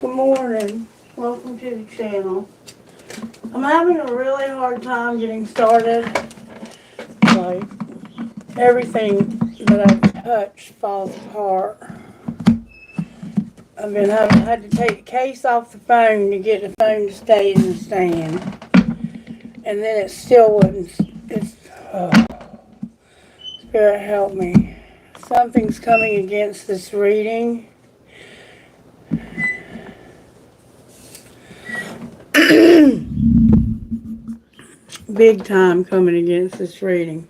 Good morning. Welcome to the channel. I'm having a really hard time getting started. Like, everything that I touch falls apart. Had to take the case off the phone to get the phone to stay in the stand. And then it still wouldn't. Spirit help me. Something's coming against this reading. Big time coming against this reading.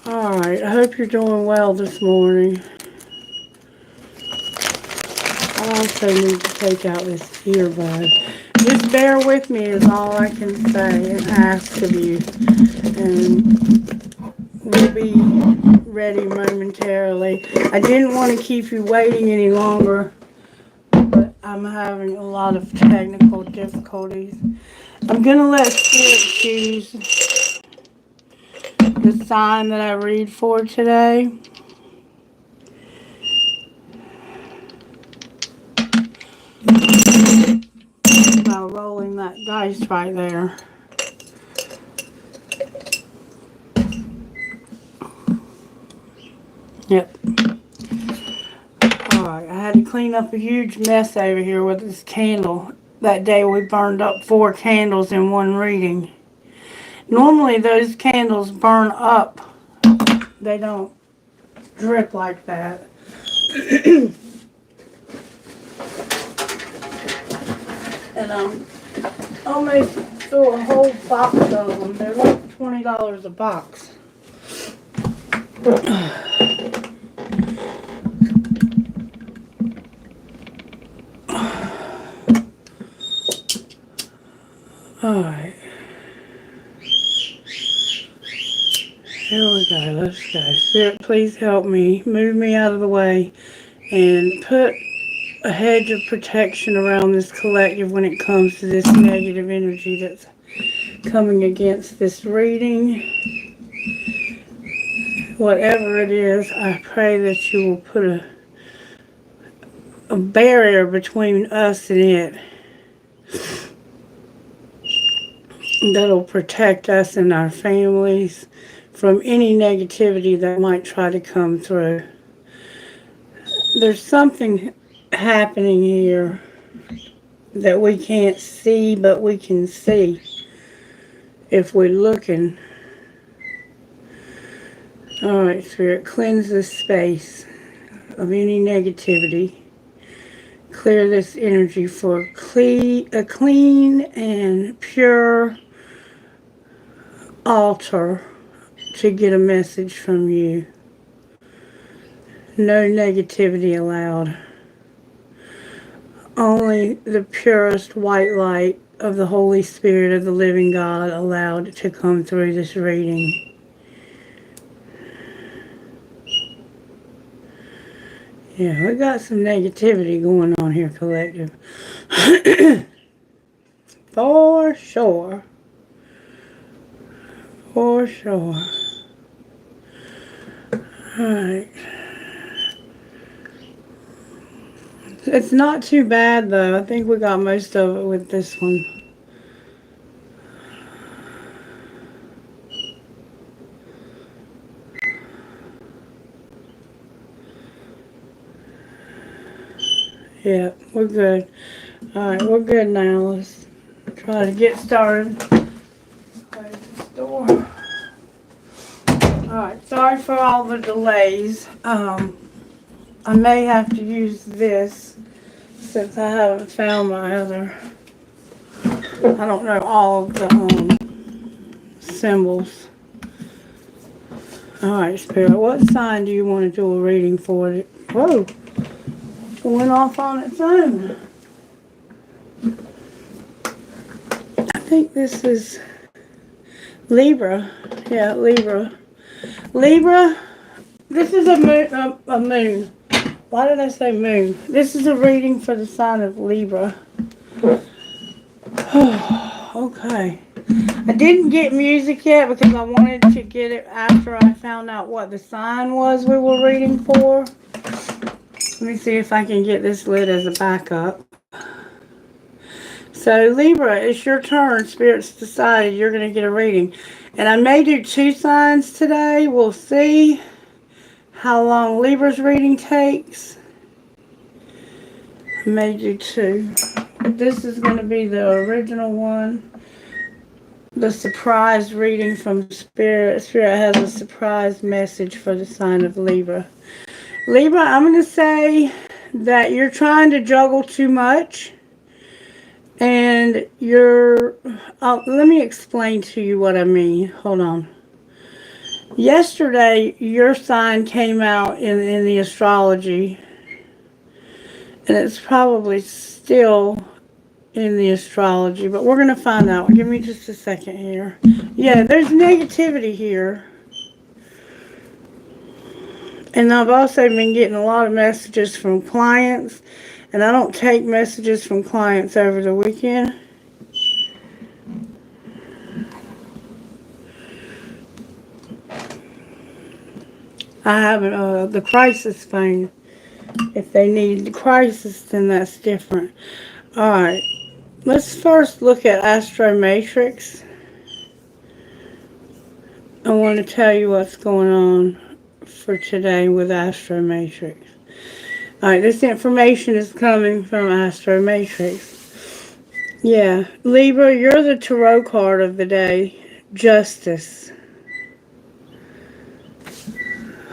Alright, I hope you're doing well this morning. I also need to take out this earbud. Just bear with me is all I can say and ask of you. And we'll be ready momentarily. I didn't want to keep you waiting any longer, but I'm having a lot of technical difficulties. I'm going to let Spirit choose the sign that I read for today. By rolling that dice right there. Yep. Alright, I had to clean up a huge mess over here with this candle. That day we burned up 4 candles in one reading. Normally those candles burn up. They don't drip like that. And almost threw a whole box of them. They're like $20 a box. Alright. Here we go. Let's go. Spirit, please help me. Move me out of the way and put a hedge of protection around this collective when it comes to this negative energy that's coming against this reading. Whatever it is, I pray that you will put a barrier between us and it that'll protect us and our families from any negativity that might try to come through. There's something happening here that we can't see, but we can see if we're looking. Alright, Spirit, cleanse this space of any negativity. Clear this energy for a clean and pure altar to get a message from you. No negativity allowed. Only the purest white light of the Holy Spirit of the living God allowed to come through this reading. Yeah, we got some negativity going on here, collective. For sure. For sure. Alright. It's not too bad, though. I think we got most of it with this one. Yeah, we're good. Alright, we're good now. Let's try to get started. Close this door. Alright, sorry for all the delays. I may have to use this since I haven't found my other. I don't know all of the symbols. Alright, Spirit, what sign do you want to do a reading for? Whoa! It went off on its own. I think this is Libra. Yeah, Libra. Libra, this is a moon. Why did I say moon? This is a reading for the sign of Libra. Okay. I didn't get music yet because I wanted to get it after I found out what the sign was we were reading for. Let me see if I can get this lit as a backup. So Libra, it's your turn. Spirit's decided you're going to get a reading. And I may do 2 signs today. We'll see how long Libra's reading takes. I may do 2. But this is going to be the original one. The surprise reading from Spirit. Spirit has a surprise message for the sign of Libra. Libra, I'm going to say that you're trying to juggle too much. And let me explain to you what I mean. Hold on. Yesterday, your sign came out in the astrology. And it's probably still in the astrology, but we're going to find out. Give me just a second here. Yeah, there's negativity here. And I've also been getting a lot of messages from clients, and I don't take messages from clients over the weekend. I have the crisis phone. If they need the crisis, then that's different. Alright, let's first look at Astro Matrix. I want to tell you what's going on for today with Astro Matrix. Alright, this information is coming from Astro Matrix. Yeah, Libra, you're the tarot card of the day. Justice.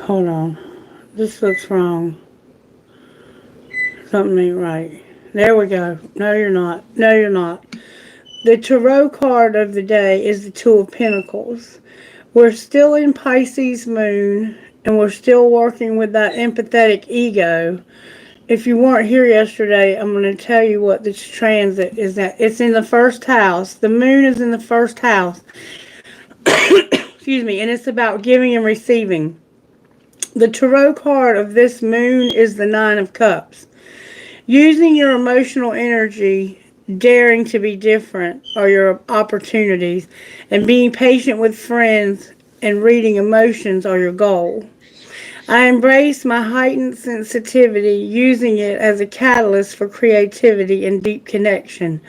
Hold on. This looks wrong. Something ain't right. There we go. No, you're not. No, you're not. The tarot card of the day is the Two of Pentacles. We're still in Pisces moon, and we're still working with that empathetic ego. If you weren't here yesterday, I'm going to tell you what this transit is. That it's in the first house. The moon is in the first house. Excuse me. And it's about giving and receiving. The tarot card of this moon is the Nine of Cups. Using your emotional energy, daring to be different are your opportunities, and being patient with friends and reading emotions are your goal. I embrace my heightened sensitivity, using it as a catalyst for creativity and deep connection,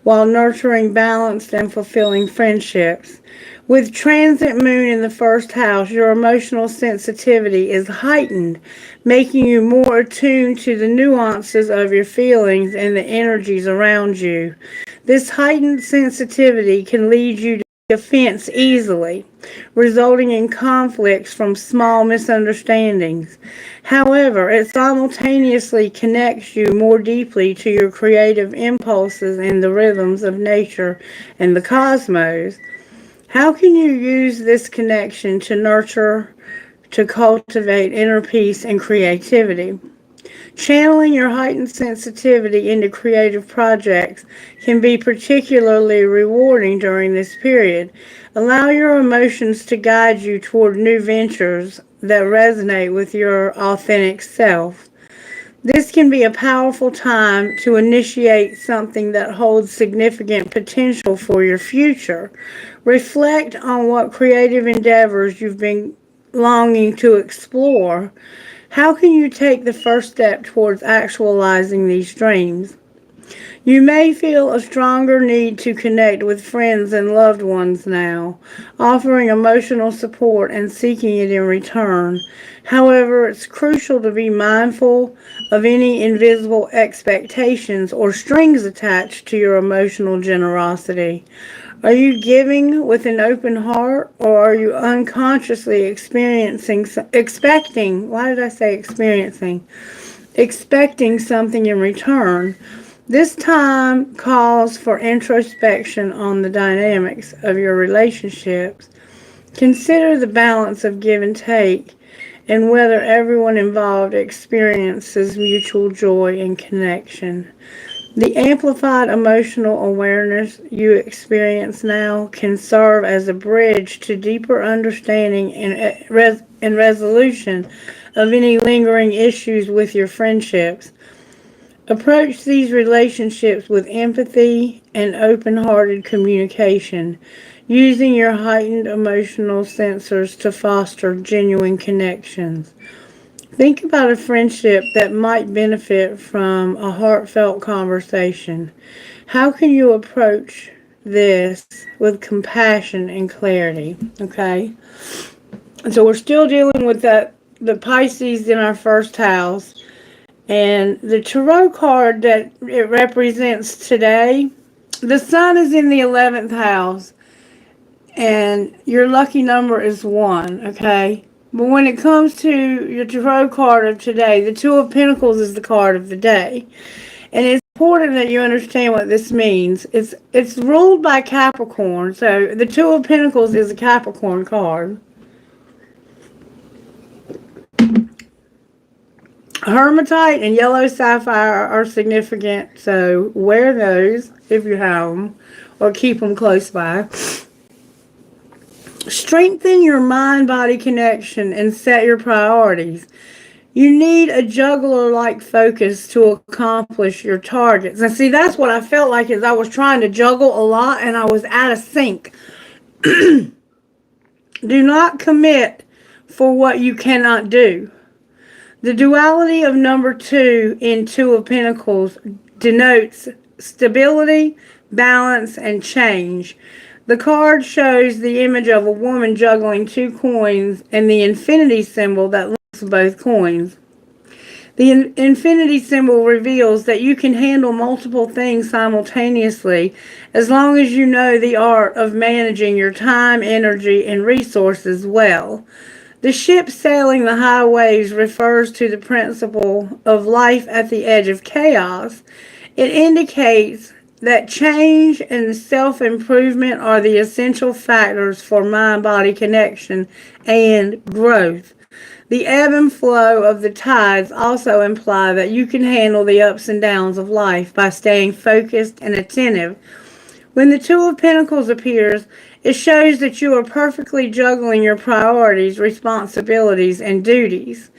while nurturing balanced and fulfilling friendships. With transit moon in the first house, your emotional sensitivity is heightened, making you more attuned to the nuances of your feelings and the energies around you. This heightened sensitivity can lead you to offense easily, resulting in conflicts from small misunderstandings. However, it simultaneously connects you more deeply to your creative impulses and the rhythms of nature and the cosmos. How can you use this connection to nurture, to cultivate inner peace and creativity? Channeling your heightened sensitivity into creative projects can be particularly rewarding during this period. Allow your emotions to guide you toward new ventures that resonate with your authentic self. This can be a powerful time to initiate something that holds significant potential for your future. Reflect on what creative endeavors you've been longing to explore. How can you take the first step towards actualizing these dreams? You may feel a stronger need to connect with friends and loved ones now, offering emotional support and seeking it in return. However, it's crucial to be mindful of any invisible expectations or strings attached to your emotional generosity. Are you giving with an open heart, or are you unconsciously expecting something in return? This time calls for introspection on the dynamics of your relationships. Consider the balance of give and take and whether everyone involved experiences mutual joy and connection. The amplified emotional awareness you experience now can serve as a bridge to deeper understanding and resolution of any lingering issues with your friendships. Approach these relationships with empathy and open-hearted communication, using your heightened emotional sensors to foster genuine connections. Think about a friendship that might benefit from a heartfelt conversation. How can you approach this with compassion and clarity? Okay? So we're still dealing with the Pisces in our first house. And the tarot card that it represents today, the sun is in the 11th house, and your lucky number is 1, okay? But when it comes to your tarot card of today, the Two of Pentacles is the card of the day. And it's important that you understand what this means. It's ruled by Capricorn, so the Two of Pentacles is a Capricorn card. Hermatite and yellow sapphire are significant, so wear those if you have them, or keep them close by. Strengthen your mind-body connection and set your priorities. You need a juggler-like focus to accomplish your targets. And see, that's what I felt like is I was trying to juggle a lot and I was out of sync. Do not commit for what you cannot do. The duality of number 2 in Two of Pentacles denotes stability, balance, and change. The card shows the image of a woman juggling 2 coins and the infinity symbol that links both coins. The infinity symbol reveals that you can handle multiple things simultaneously as long as you know the art of managing your time, energy, and resources well. The ship sailing the high waves refers to the principle of life at the edge of chaos. It indicates that change and self-improvement are the essential factors for mind-body connection and growth. The ebb and flow of the tides also imply that you can handle the ups and downs of life by staying focused and attentive. When the Two of Pentacles appears, it shows that you are perfectly juggling your priorities, responsibilities, and duties.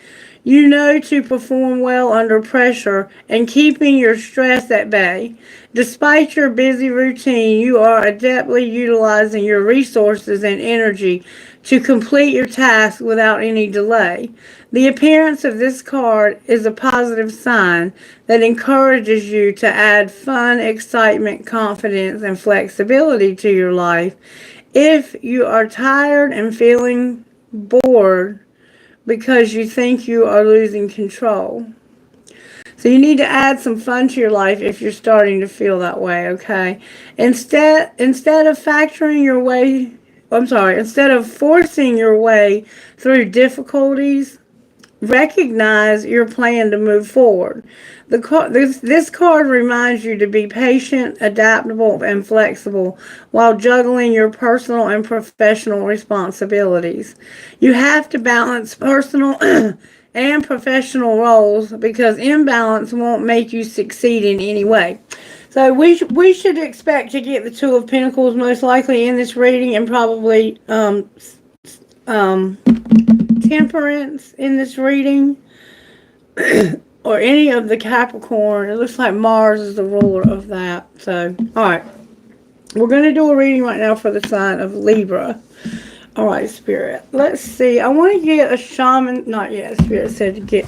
You know to perform well under pressure and keeping your stress at bay. Despite your busy routine, you are adeptly utilizing your resources and energy to complete your task without any delay. The appearance of this card is a positive sign that encourages you to add fun, excitement, confidence, and flexibility to your life. If you are tired and feeling bored because you think you are losing control. So you need to add some fun to your life if you're starting to feel that way, okay? Instead of instead of forcing your way through difficulties, recognize your plan to move forward. This card reminds you to be patient, adaptable, and flexible while juggling your personal and professional responsibilities. You have to balance personal and professional roles because imbalance won't make you succeed in any way. So we should expect to get the Two of Pentacles most likely in this reading, and probably Temperance in this reading, or any of the Capricorn. It looks like Mars is the ruler of that. So, alright. We're going to do a reading right now for the sign of Libra. Alright, Spirit. Let's see. I want to get a shaman. Not yet. Spirit said to get.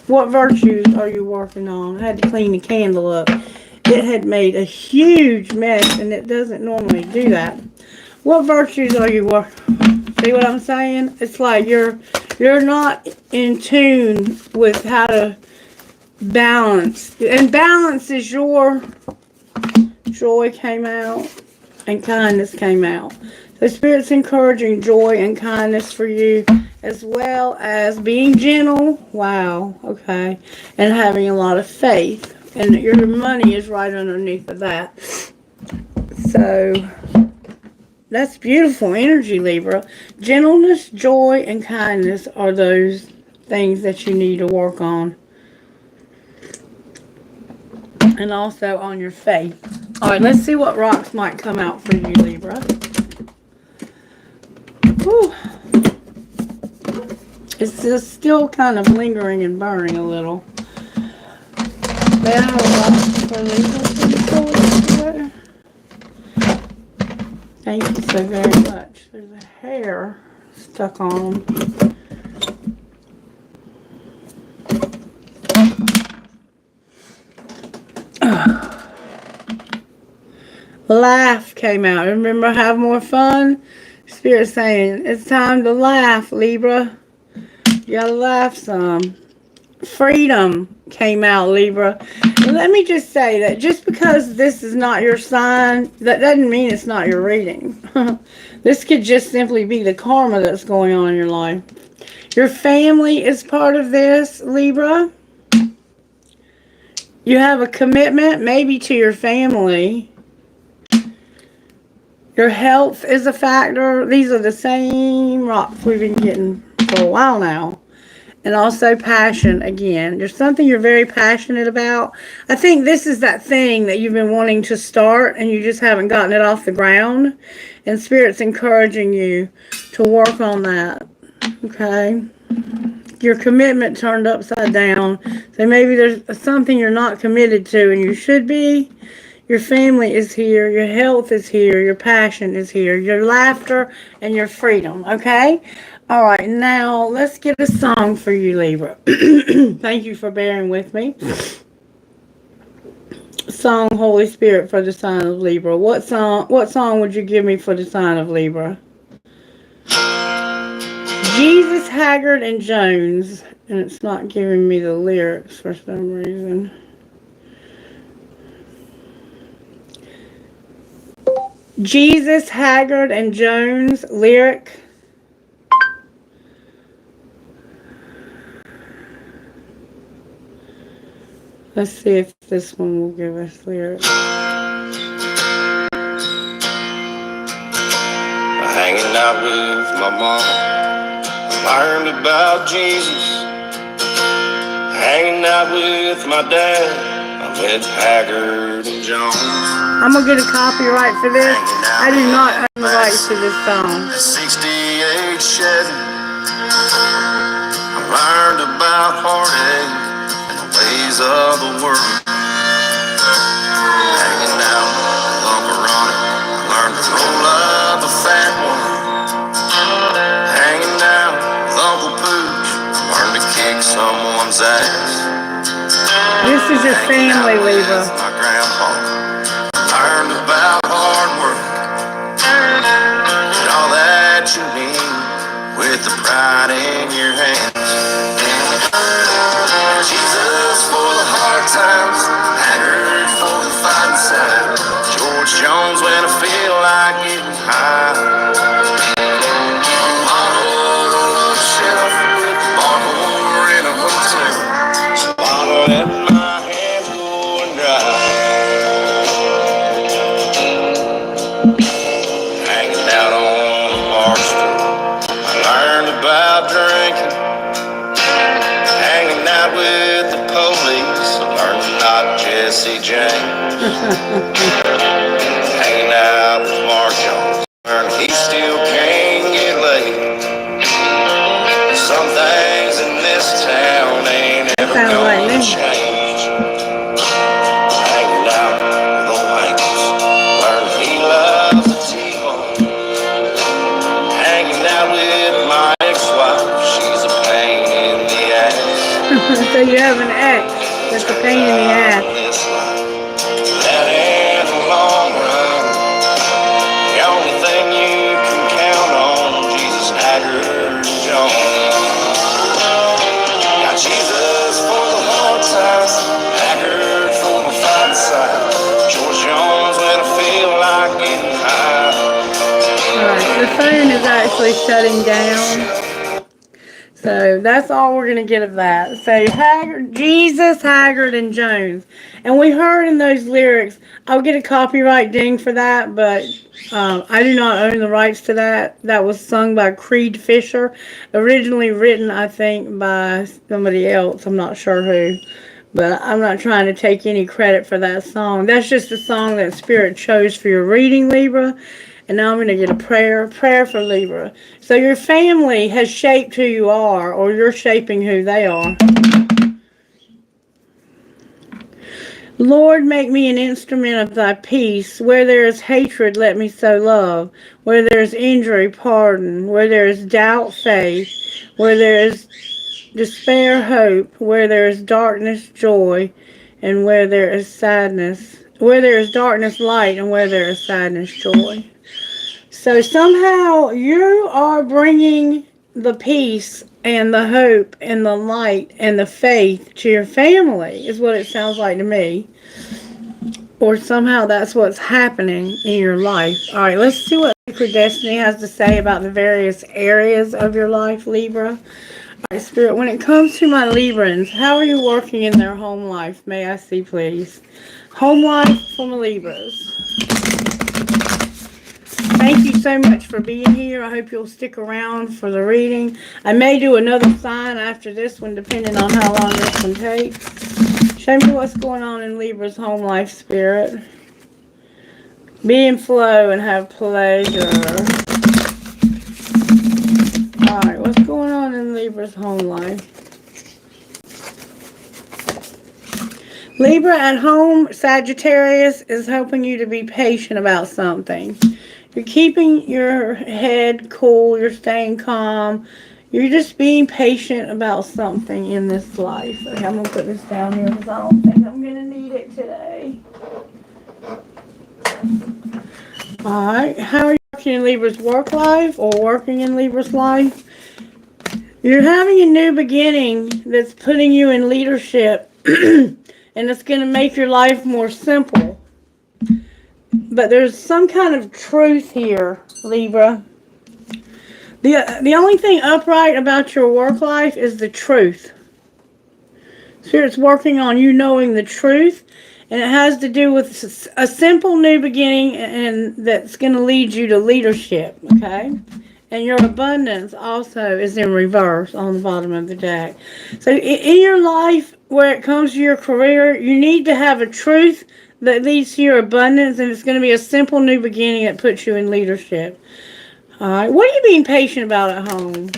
What virtues are you working on? I had to clean the candle up. It had made a huge mess, and it doesn't normally do that. What virtues are you working on? See what I'm saying? It's like you're not in tune with how to balance. And balance is your joy came out and kindness came out. So Spirit's encouraging joy and kindness for you, as well as being gentle. Wow, okay. And having a lot of faith. And your money is right underneath of that. So that's beautiful energy, Libra. Gentleness, joy, and kindness are those things that you need to work on. And also on your faith. Alright, let's see what rocks might come out for you, Libra. Whew. It's just still kind of lingering and burning a little. May I have a box for Libra? Thank you so very much. There's a hair stuck on them. Laugh came out. Remember, have more fun? Spirit saying, it's time to laugh, Libra. You gotta laugh some. Freedom came out, Libra. And let me just say that just because this is not your sign, that doesn't mean it's not your reading. This could just simply be the karma that's going on in your life. Your family is part of this, Libra. You have a commitment, maybe to your family. Your health is a factor. These are the same rocks we've been getting for a while now. And also passion again. There's something you're very passionate about. I think this is that thing that you've been wanting to start and you just haven't gotten it off the ground. And Spirit's encouraging you to work on that. Okay? Your commitment turned upside down. So maybe there's something you're not committed to and you should be. Your family is here. Your health is here. Your passion is here. Your laughter and your freedom. Okay? All right. Now, let's get a song for you, Libra. Thank you for bearing with me. Song, Holy Spirit, for the sign of Libra. What song would you give me for the sign of Libra? Jesus, Haggard, and Jones. And it's not giving me the lyrics for some reason. Jesus, Haggard, and Jones, lyric. Let's see if this one will give us lyric. Hanging out with my mom, learned about Jesus. Hanging out with my dad, I met Haggard and Jones. I'm going to get a copyright for this. I do not own the rights to this song. 68 Chevy. I learned about heartache and the ways of the world. Hanging out with Uncle Ronnie, I learned to roll up a fat one. Hanging out with Uncle Pooch, I learned to kick someone's ass. This is your family, Libra. My grandpa learned about hard work and all that you need with the pride in your hands. Jesus for the hard times, Haggard for the fighting side, George Jones when I feel like getting high. Bottle on a shelf with a bottle in a hotel, bottle in my hands going dry. Drinking, hanging out with the police, learned to not Jesse James. Hanging out with Mark Jones, learned he still can't get laid. Some things in this town ain't ever gonna change. Hanging out with old Hanks, learned he loves the T-bone. Hanging out with my ex-wife, she's a pain in the ass. So you have an ex that's a pain in the ass. That in the long run, the only thing you can count on, Jesus, Haggard, and Jones. Got Jesus for the hard times, Haggard for the fighting side, George Jones when I feel like getting high. Alright, the phone is actually shutting down. So that's all we're going to get of that. So Haggard, Jesus, Haggard, and Jones. And we heard in those lyrics, I'll get a copyright ding for that, but I do not own the rights to that. That was sung by Creed Fisher. Originally written, I think, by somebody else. I'm not sure who. But I'm not trying to take any credit for that song. That's just a song that Spirit chose for your reading, Libra. And now I'm going to get a prayer for Libra. So your family has shaped who you are, or you're shaping who they are. Lord, make me an instrument of thy peace. Where there is hatred, let me sow love. Where there is injury, pardon. Where there is doubt, faith. Where there is despair, hope. Where there is darkness, joy. And where there is sadness, where there is darkness, light. And where there is sadness, joy. So somehow you are bringing the peace and the hope and the light and the faith to your family, is what it sounds like to me. Or somehow that's what's happening in your life. All right, let's see what Sacred Destiny has to say about the various areas of your life, Libra. All right, Spirit, when it comes to my Librans, how are you working in their home life? May I see, please? Home life for my Libras. Thank you so much for being here. I hope you'll stick around for the reading. I may do another sign after this one, depending on how long this one takes. Show me what's going on in Libra's home life, Spirit. Be in flow and have pleasure. Alright, what's going on in Libra's home life? Libra at home, Sagittarius, is helping you to be patient about something. You're keeping your head cool. You're staying calm. You're just being patient about something in this life. Okay, I'm going to put this down here because I don't think I'm going to need it today. Alright, how are you working in Libra's work life or working in Libra's life? You're having a new beginning that's putting you in leadership and it's going to make your life more simple. But there's some kind of truth here, Libra. The only thing upright about your work life is the truth. Spirit's working on you knowing the truth, and it has to do with a simple new beginning, and that's going to lead you to leadership, okay? And your abundance also is in reverse on the bottom of the deck. So in your life, where it comes to your career, you need to have a truth that leads to your abundance, and it's going to be a simple new beginning that puts you in leadership. All right, what are you being patient about at home?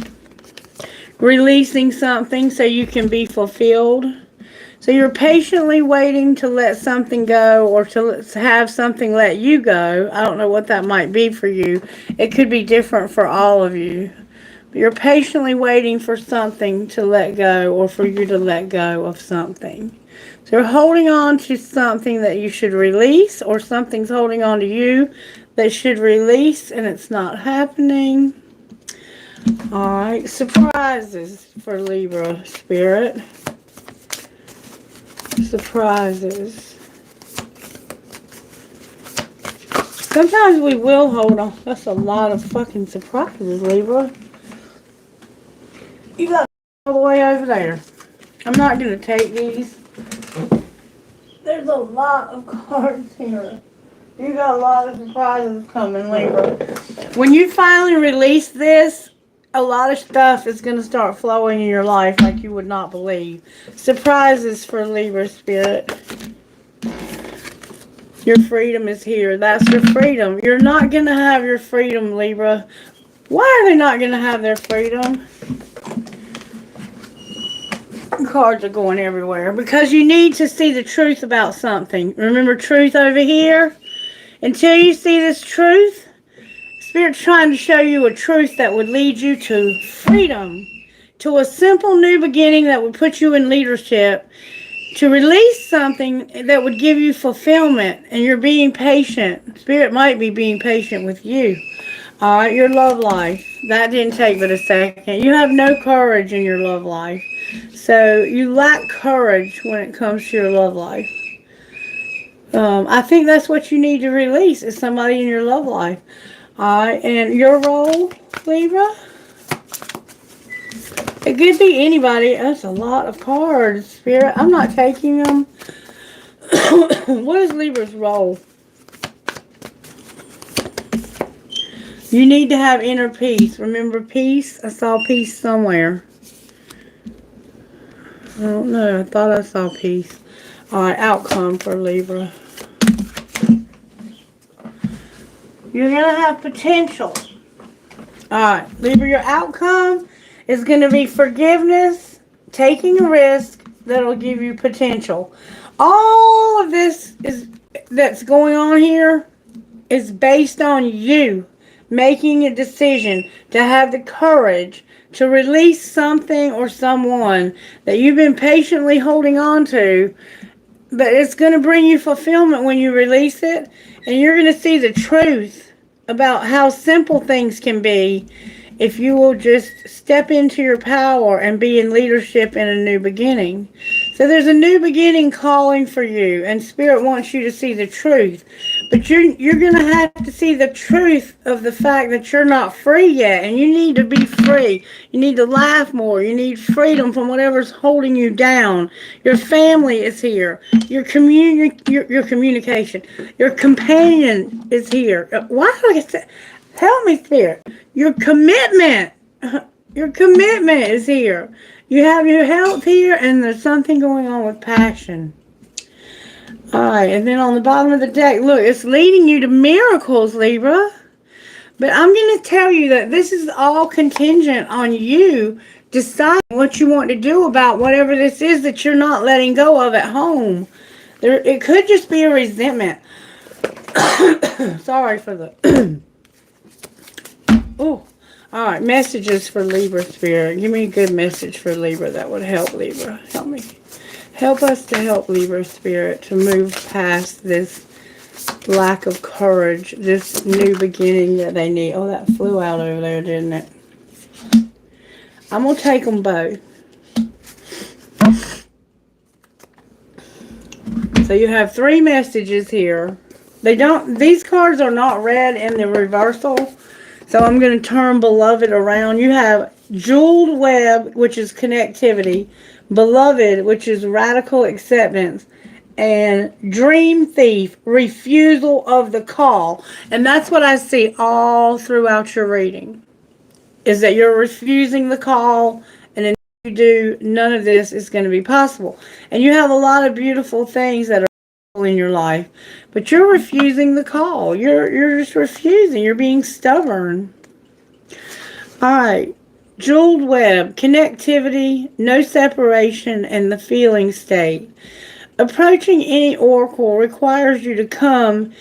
Releasing something so you can be fulfilled. So you're patiently waiting to let something go, or to have something let you go. I don't know what that might be for you. It could be different for all of you. But you're patiently waiting for something to let go, or for you to let go of something. So you're holding on to something that you should release, or something's holding on to you that should release, and it's not happening. Alright, surprises for Libra, Spirit. Surprises. Sometimes we will hold on. That's a lot of fucking surprises, Libra. You got all the way over there. I'm not going to take these. There's a lot of cards here. You got a lot of surprises coming, Libra. When you finally release this, a lot of stuff is going to start flowing in your life like you would not believe. Surprises for Libra, Spirit. Your freedom is here. That's your freedom. You're not going to have your freedom, Libra. Why are they not going to have their freedom? Cards are going everywhere. Because you need to see the truth about something. Remember truth over here? Until you see this truth, Spirit's trying to show you a truth that would lead you to freedom, to a simple new beginning that would put you in leadership, to release something that would give you fulfillment, and you're being patient. Spirit might be being patient with you. All right, your love life. That didn't take but a second. You have no courage in your love life. So you lack courage when it comes to your love life. I think that's what you need to release, is somebody in your love life. Alright, and your role, Libra? It could be anybody. That's a lot of cards, Spirit. I'm not taking them. What is Libra's role? You need to have inner peace. Remember peace? I saw peace somewhere. I don't know. I thought I saw peace. Alright, outcome for Libra. You're going to have potential. Alright, Libra, your outcome is going to be forgiveness, taking a risk that'll give you potential. All of this that's going on here is based on you making a decision to have the courage to release something or someone that you've been patiently holding on to, but it's going to bring you fulfillment when you release it, and you're going to see the truth about how simple things can be if you will just step into your power and be in leadership in a new beginning. So there's a new beginning calling for you, and Spirit wants you to see the truth. But you're going to have to see the truth of the fact that you're not free yet, and you need to be free. You need to laugh more. You need freedom from whatever's holding you down. Your family is here. Your communication. Your companion is here. Why do I say? Help me, Spirit. Your commitment. Your commitment is here. You have your health here, and there's something going on with passion. Alright, and then on the bottom of the deck, look, it's leading you to miracles, Libra. But I'm going to tell you that this is all contingent on you deciding what you want to do about whatever this is that you're not letting go of at home. It could just be a resentment. Sorry for the... Oh, alright, messages for Libra, Spirit. Give me a good message for Libra that would help Libra. Help me. Help us to help Libra, Spirit, to move past this lack of courage, this new beginning that they need. Oh, that flew out over there, didn't it? I'm going to take them both. So you have 3 messages here. These cards are not read in the reversal. So I'm going to turn Beloved around. You have Jeweled Web, which is connectivity. Beloved, which is radical acceptance. And Dream Thief, refusal of the call. And that's what I see all throughout your reading. Is that you're refusing the call. And until you do, none of this is going to be possible. And you have a lot of beautiful things that are in your life, but you're refusing the call. You're just refusing. You're being stubborn. Alright. Jeweled Web, connectivity, no separation, and the feeling state. Approaching any oracle requires you to come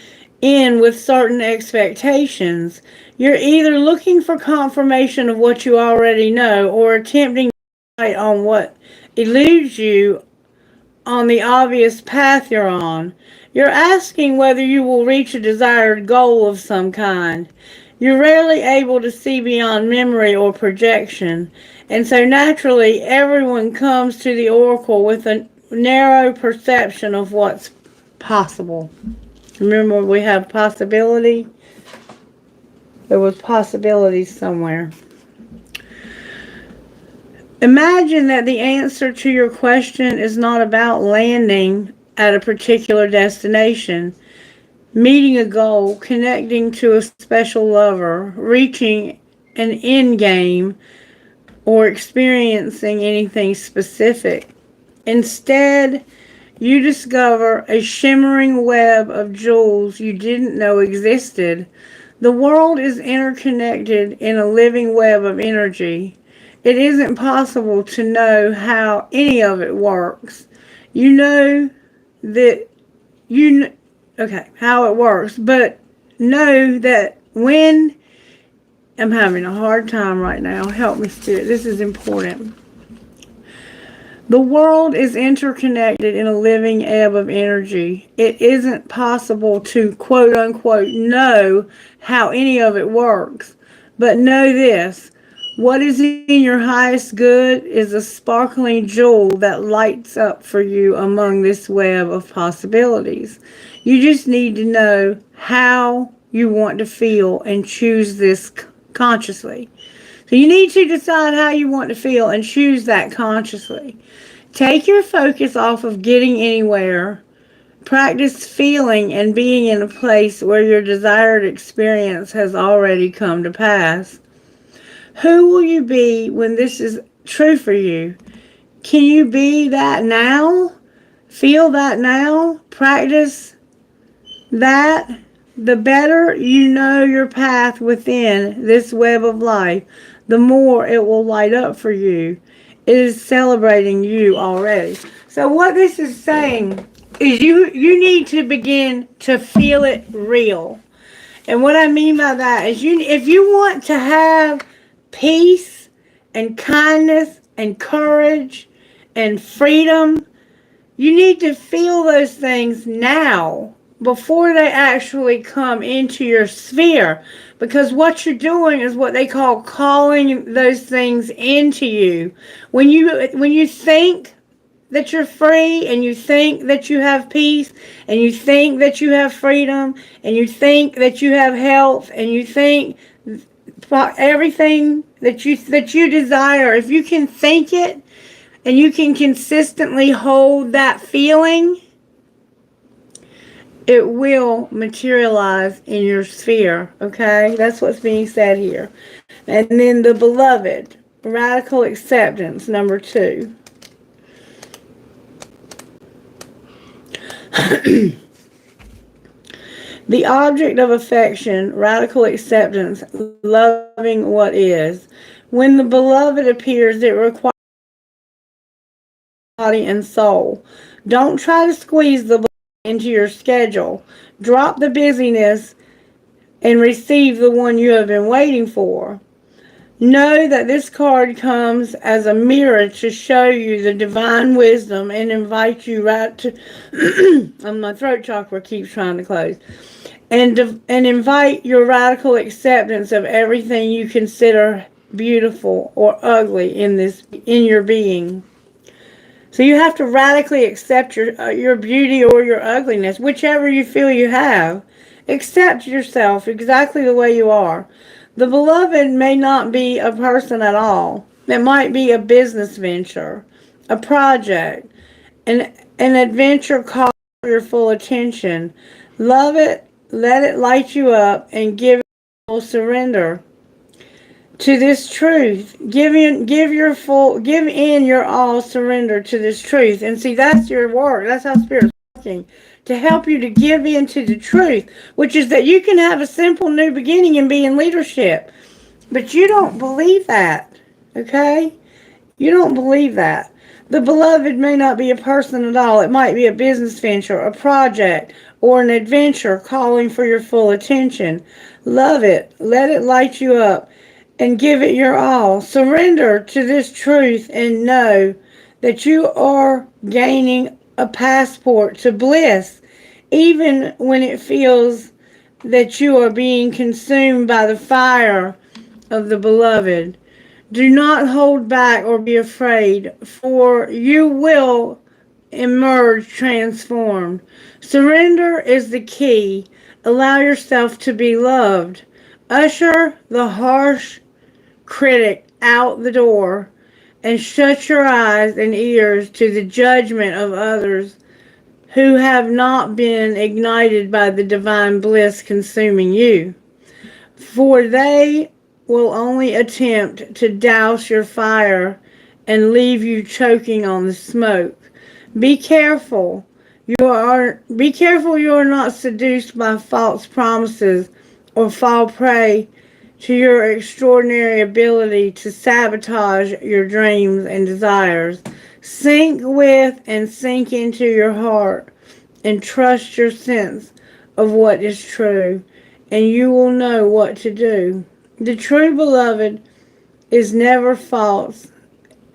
in with certain expectations. You're either looking for confirmation of what you already know or attempting to fight on what eludes you on the obvious path you're on. You're asking whether you will reach a desired goal of some kind. You're rarely able to see beyond memory or projection, and so naturally everyone comes to the oracle with a narrow perception of what's possible. Remember, we have possibility. There was possibilities somewhere. Imagine that the answer to your question is not about landing at a particular destination, meeting a goal, connecting to a special lover, reaching an end game, or experiencing anything specific. Instead, you discover a shimmering web of jewels you didn't know existed. The world is interconnected in a living web of energy. It isn't possible to know how any of it works. You know that how it works, but know that when I'm having a hard time right now, help me, Spirit. This is important. The world is interconnected in a living ebb of energy. It isn't possible to quote unquote know how any of it works, but know this. What is in your highest good is a sparkling jewel that lights up for you among this web of possibilities. You just need to know how you want to feel and choose this consciously. So you need to decide how you want to feel and choose that consciously. Take your focus off of getting anywhere. Practice feeling and being in a place where your desired experience has already come to pass. Who will you be when this is true for you? Can you be that now? Feel that now? Practice that The better you know your path within this web of life, the more it will light up for you. It is celebrating you already. So what this is saying is you need to begin to feel it real. And what I mean by that is if you want to have peace and kindness and courage and freedom, you need to feel those things now before they actually come into your sphere. Because what you're doing is what they call calling those things into you. When you think that you're free, and you think that you have peace, and you think that you have freedom, and you think that you have health, and you think everything that you desire, if you can think it and you can consistently hold that feeling, it will materialize in your sphere. Okay, that's what's being said here. And then the beloved, radical acceptance, number 2. The object of affection, radical acceptance, loving what is. When the beloved appears, it requires body and soul. Don't try to squeeze the beloved into your schedule. Drop the busyness and receive the one you have been waiting for. Know that this card comes as a mirror to show you the divine wisdom and invite you right to my throat chakra keeps trying to close. And invite your radical acceptance of everything you consider beautiful or ugly in your being. So you have to radically accept your beauty or your ugliness, whichever you feel you have. Accept yourself exactly the way you are. The beloved may not be a person at all. It might be a business venture, a project, an adventure call for your full attention. Love it, let it light you up, and give it full surrender to this truth. Give in your all, surrender to this truth. And see, that's your work. That's how Spirit's working, to help you to give in to the truth, which is that you can have a simple new beginning and be in leadership. But you don't believe that, okay? You don't believe that. The beloved may not be a person at all. It might be a business venture, a project, or an adventure calling for your full attention. Love it. Let it light you up and give it your all. Surrender to this truth and know that you are gaining a passport to bliss, even when it feels that you are being consumed by the fire of the beloved. Do not hold back or be afraid, for you will emerge transformed. Surrender is the key. Allow yourself to be loved. Usher the harsh critic out the door and shut your eyes and ears to the judgment of others who have not been ignited by the divine bliss consuming you. For they will only attempt to douse your fire and leave you choking on the smoke. Be careful. You are not seduced by false promises or fall prey to your extraordinary ability to sabotage your dreams and desires. Sink with and sink into your heart and trust your sense of what is true, and you will know what to do. The true beloved is never false.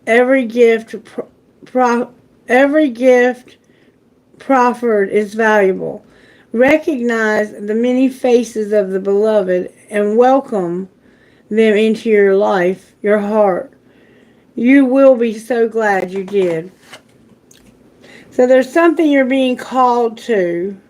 Every gift proffered is valuable. Recognize the many faces of the beloved and welcome them into your life, your heart. You will be so glad you did. So there's something you're being called to,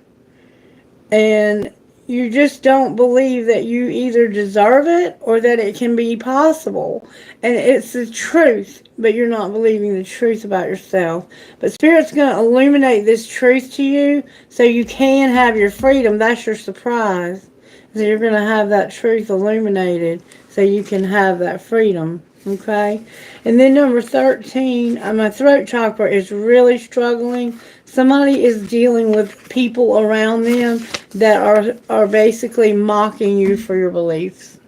and you just don't believe that you either deserve it or that it can be possible. And it's the truth, but you're not believing the truth about yourself. But Spirit's going to illuminate this truth to you so you can have your freedom. That's your surprise. So you're going to have that truth illuminated so you can have that freedom. Okay? And then number 13, my throat chakra is really struggling. Somebody is dealing with people around them that are basically mocking you for your beliefs.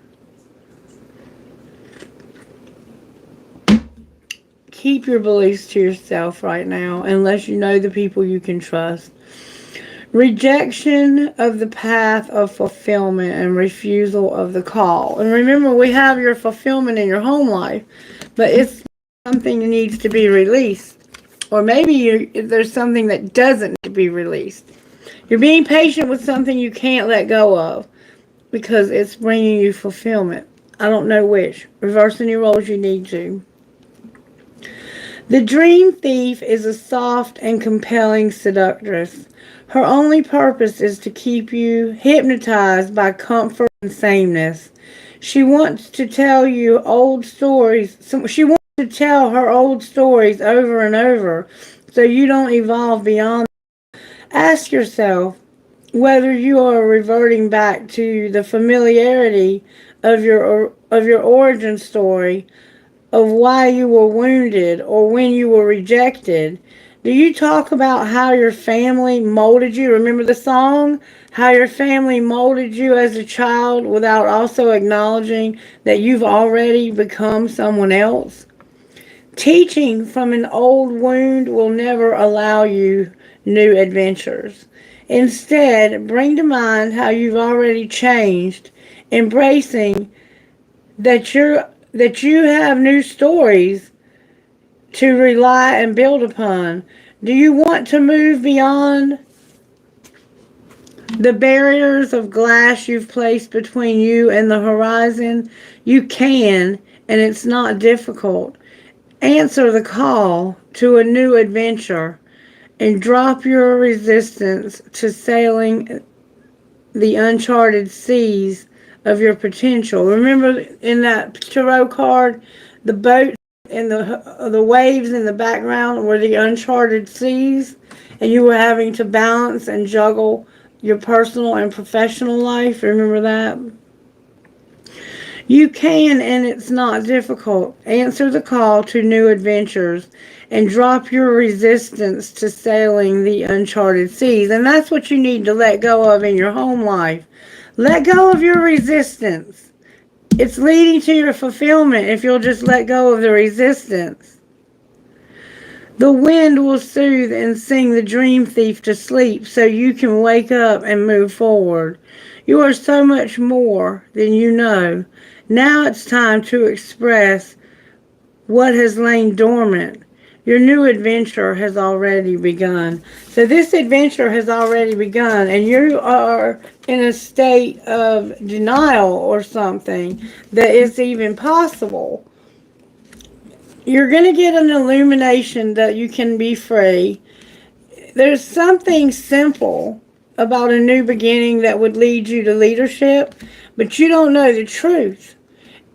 Keep your beliefs to yourself right now, unless you know the people you can trust. Rejection of the path of fulfillment and refusal of the call. And remember, we have your fulfillment in your home life, but it's something that needs to be released. Or maybe there's something that doesn't need to be released. You're being patient with something you can't let go of because it's bringing you fulfillment. I don't know which. Reverse any roles you need to. The dream thief is a soft and compelling seductress. Her only purpose is to keep you hypnotized by comfort and sameness. She wants to tell you old stories. She wants to tell her old stories over and over so you don't evolve beyond. Ask yourself whether you are reverting back to the familiarity of your origin story, of why you were wounded or when you were rejected. Do you talk about how your family molded you? Remember the song? How your family molded you as a child without also acknowledging that you've already become someone else? Teaching from an old wound will never allow you new adventures. Instead, bring to mind how you've already changed, embracing that you have new stories to rely and build upon. Do you want to move beyond the barriers of glass you've placed between you and the horizon? You can, and it's not difficult. Answer the call to a new adventure and drop your resistance to sailing the uncharted seas of your potential. Remember in that tarot card, the boat and the waves in the background were the uncharted seas, and you were having to balance and juggle your personal and professional life. Remember that? You can, and it's not difficult. Answer the call to new adventures and drop your resistance to sailing the uncharted seas. And that's what you need to let go of in your home life. Let go of your resistance. It's leading to your fulfillment if you'll just let go of the resistance. The wind will soothe and sing the dream thief to sleep so you can wake up and move forward. You are so much more than you know. Now it's time to express what has lain dormant. Your new adventure has already begun. So this adventure has already begun, and you are in a state of denial or something that it's even possible. You're going to get an illumination that you can be free. There's something simple about a new beginning that would lead you to leadership, but you don't know the truth.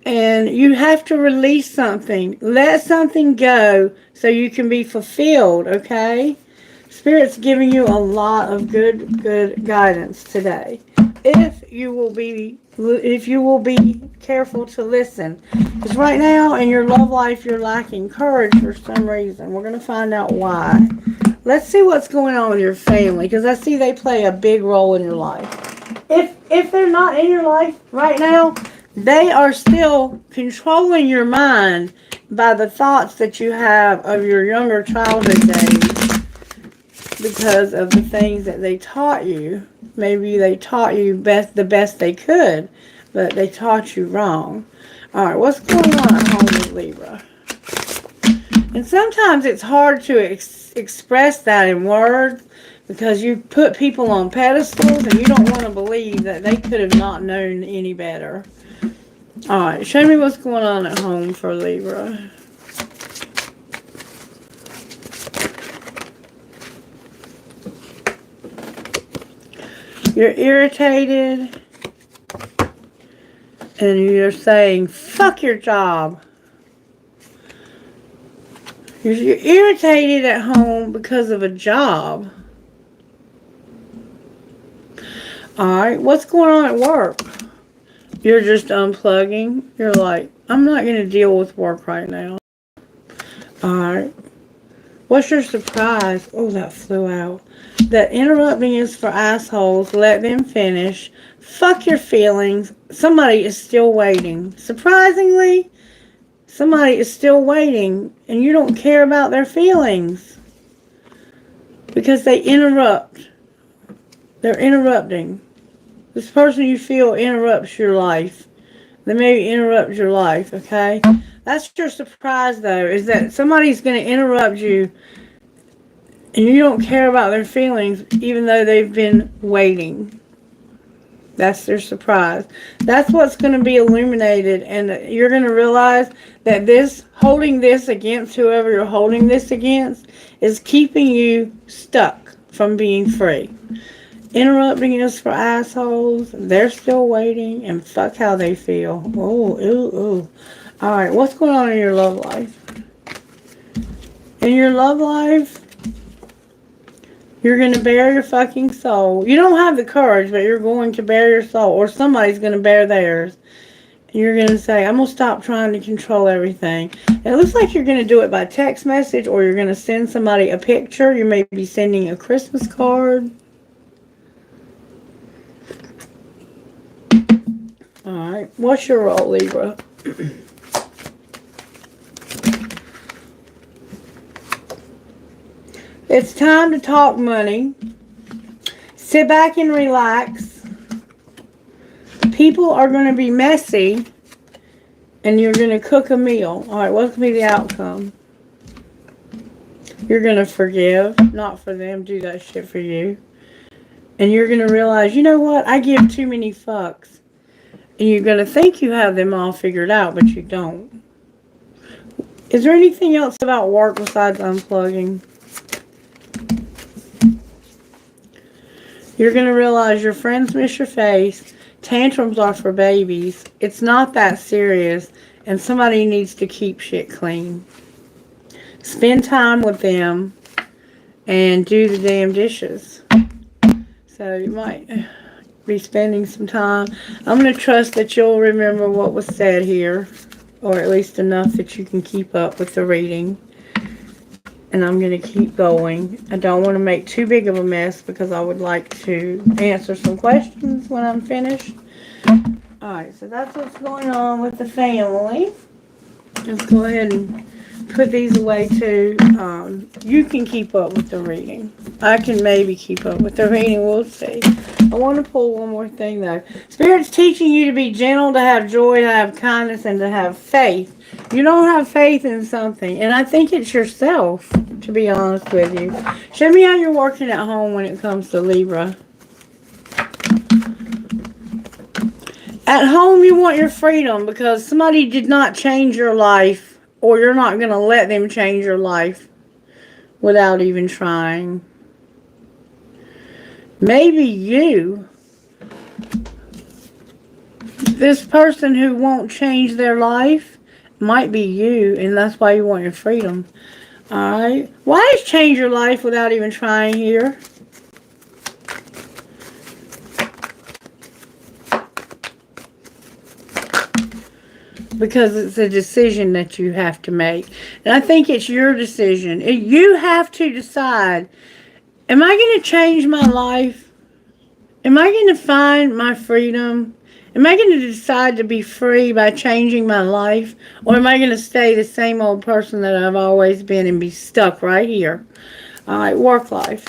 And you have to release something. Let something go so you can be fulfilled, okay? Spirit's giving you a lot of good guidance today. If you will be careful to listen. Because right now in your love life you're lacking courage for some reason. We're going to find out why. Let's see what's going on with your family, because I see they play a big role in your life. If they're not in your life right now, they are still controlling your mind by the thoughts that you have of your younger childhood days because of the things that they taught you. Maybe they taught you the best they could, but they taught you wrong. All right, what's going on at home with Libra? And sometimes it's hard to express that in words because you put people on pedestals and you don't want to believe that they could have not known any better. Alright, show me what's going on at home for Libra. You're irritated and you're saying, fuck your job. You're irritated at home because of a job. Alright, what's going on at work? You're just unplugging. You're like, I'm not going to deal with work right now. Alright. What's your surprise? Oh, that flew out. That interrupting is for assholes. Let them finish. Fuck your feelings. Somebody is still waiting. Surprisingly, somebody is still waiting, and you don't care about their feelings because they interrupt. They're interrupting. This person you feel interrupts your life. They maybe interrupt your life, okay? That's your surprise, though, is that somebody's going to interrupt you and you don't care about their feelings even though they've been waiting. That's their surprise. That's what's going to be illuminated, and you're going to realize that this, holding this against whoever you're holding this against, is keeping you stuck from being free. Interrupting is for assholes. They're still waiting, and fuck how they feel. Oh, ooh, ooh. Alright, what's going on in your love life? In your love life, you're going to bare your fucking soul. You don't have the courage, but you're going to bare your soul, or somebody's going to bare theirs. You're going to say, I'm going to stop trying to control everything. And it looks like you're going to do it by text message, or you're going to send somebody a picture. You may be sending a Christmas card. Alright, what's your role, Libra? It's time to talk money. Sit back and relax. People are going to be messy, and you're going to cook a meal. Alright, what's going to be the outcome? You're going to forgive, not for them, do that shit for you. And you're going to realize, you know what, I give too many fucks. And you're going to think you have them all figured out, but you don't. Is there anything else about work besides unplugging? You're going to realize your friends miss your face. Tantrums are for babies. It's not that serious. And somebody needs to keep shit clean. Spend time with them. And do the damn dishes. So you might be spending some time. I'm going to trust that you'll remember what was said here. Or at least enough that you can keep up with the reading. And I'm going to keep going. I don't want to make too big of a mess because I would like to answer some questions when I'm finished. Alright, so that's what's going on with the family. Let's go ahead and put these away too. You can keep up with the reading. I can maybe keep up with the reading. We'll see. I want to pull one more thing though. Spirit's teaching you to be gentle, to have joy, to have kindness, and to have faith. You don't have faith in something, and I think it's yourself, to be honest with you. Show me how you're working at home when it comes to Libra. At home, you want your freedom because somebody did not change your life, or you're not going to let them change your life without even trying. Maybe you, this person who won't change their life, might be you, and that's why you want your freedom. Alright. Why is change your life without even trying here? Because it's a decision that you have to make. And I think it's your decision. You have to decide, am I going to change my life? Am I going to find my freedom? Am I going to decide to be free by changing my life? Or am I going to stay the same old person that I've always been and be stuck right here? Alright, work life.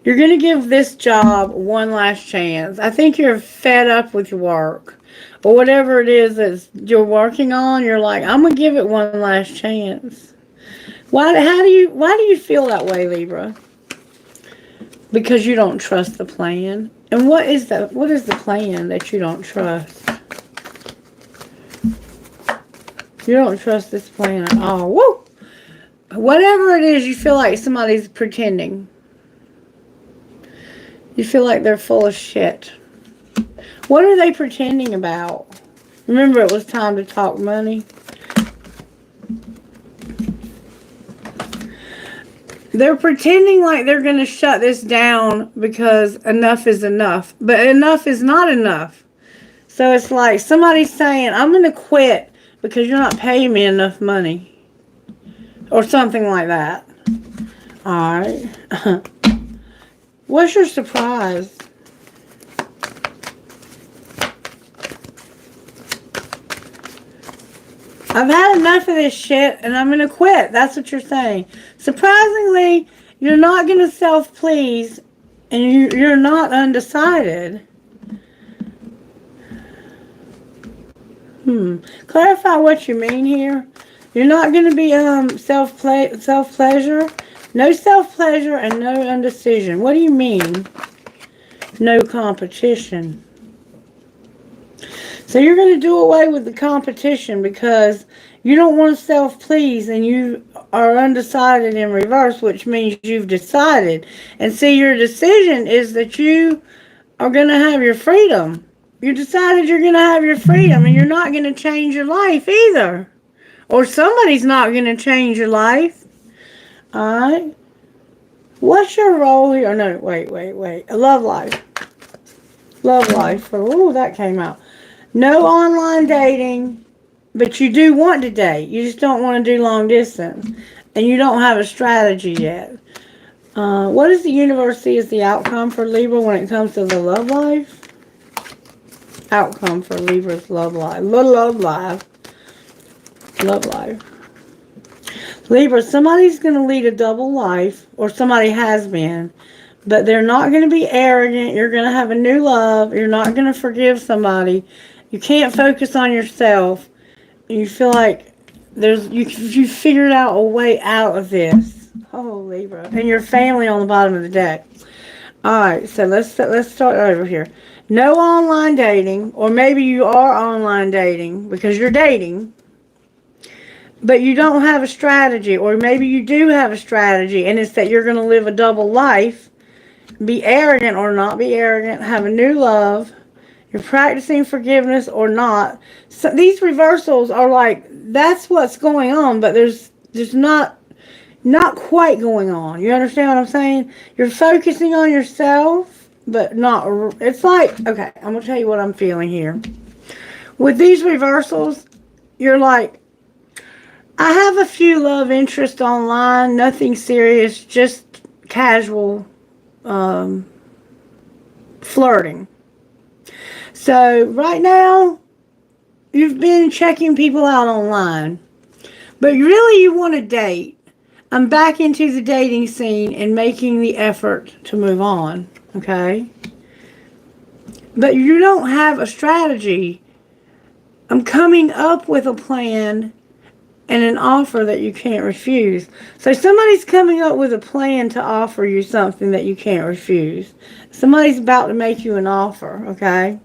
You're going to give this job one last chance. I think you're fed up with your work. Or whatever it is that you're working on, you're like, I'm going to give it one last chance. Why do you feel that way, Libra? Because you don't trust the plan. And what is the plan that you don't trust? You don't trust this plan at all. Woo! Whatever it is, you feel like somebody's pretending. You feel like they're full of shit. What are they pretending about? Remember, it was time to talk money. They're pretending like they're going to shut this down because enough is enough. But enough is not enough. So it's like somebody's saying, I'm going to quit because you're not paying me enough money. Or something like that. Alright. What's your surprise? I've had enough of this shit and I'm going to quit. That's what you're saying. Surprisingly, you're not going to self-please and you're not undecided. Clarify what you mean here. You're not going to be self-pleasure. No self-pleasure and no undecision. What do you mean? No competition. So you're going to do away with the competition because you don't want to self-please and you are undecided in reverse, which means you've decided. And see, your decision is that you are going to have your freedom. You decided you're going to have your freedom and you're not going to change your life either. Or somebody's not going to change your life. Alright? What's your role here? No, wait. A love life. Love life. Oh, that came out. No online dating, but you do want to date. You just don't want to do long distance. And you don't have a strategy yet. What does the universe see as the outcome for Libra when it comes to the love life? Outcome for Libra's love life. Love life. Love life. Libra, somebody's going to lead a double life, or somebody has been, but they're not going to be arrogant. You're going to have a new love. You're not going to forgive somebody. You can't focus on yourself. You feel like you figured out a way out of this. Oh, Libra. And your family on the bottom of the deck. Alright, so let's start over here. No online dating, or maybe you are online dating because you're dating, but you don't have a strategy, or maybe you do have a strategy, and it's that you're going to live a double life, be arrogant or not be arrogant, have a new love, you're practicing forgiveness or not. So these reversals are like, that's what's going on, but there's not quite going on. You understand what I'm saying? You're focusing on yourself, but not, it's like, okay, I'm going to tell you what I'm feeling here. With these reversals, you're like, I have a few love interests online, nothing serious, just casual flirting. So right now, you've been checking people out online, but really you want to date. I'm back into the dating scene and making the effort to move on, okay? But you don't have a strategy. I'm coming up with a plan and an offer that you can't refuse. So somebody's coming up with a plan to offer you something that you can't refuse. Somebody's about to make you an offer, okay?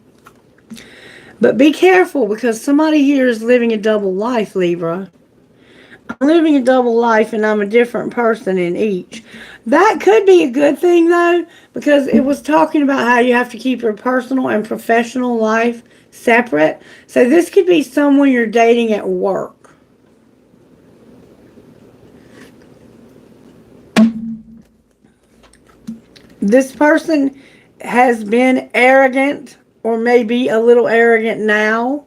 But be careful because somebody here is living a double life, Libra. I'm living a double life and I'm a different person in each. That could be a good thing though, because it was talking about how you have to keep your personal and professional life separate. So this could be someone you're dating at work. This person has been arrogant or maybe a little arrogant now.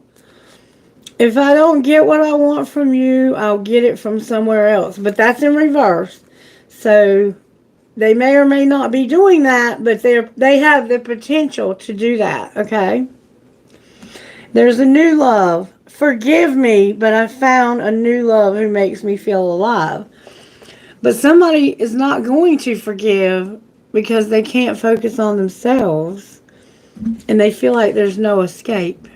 If I don't get what I want from you, I'll get it from somewhere else. But that's in reverse. So they may or may not be doing that, but they have the potential to do that, okay? There's a new love. Forgive me, but I found a new love who makes me feel alive. But somebody is not going to forgive because they can't focus on themselves and they feel like there's no escape.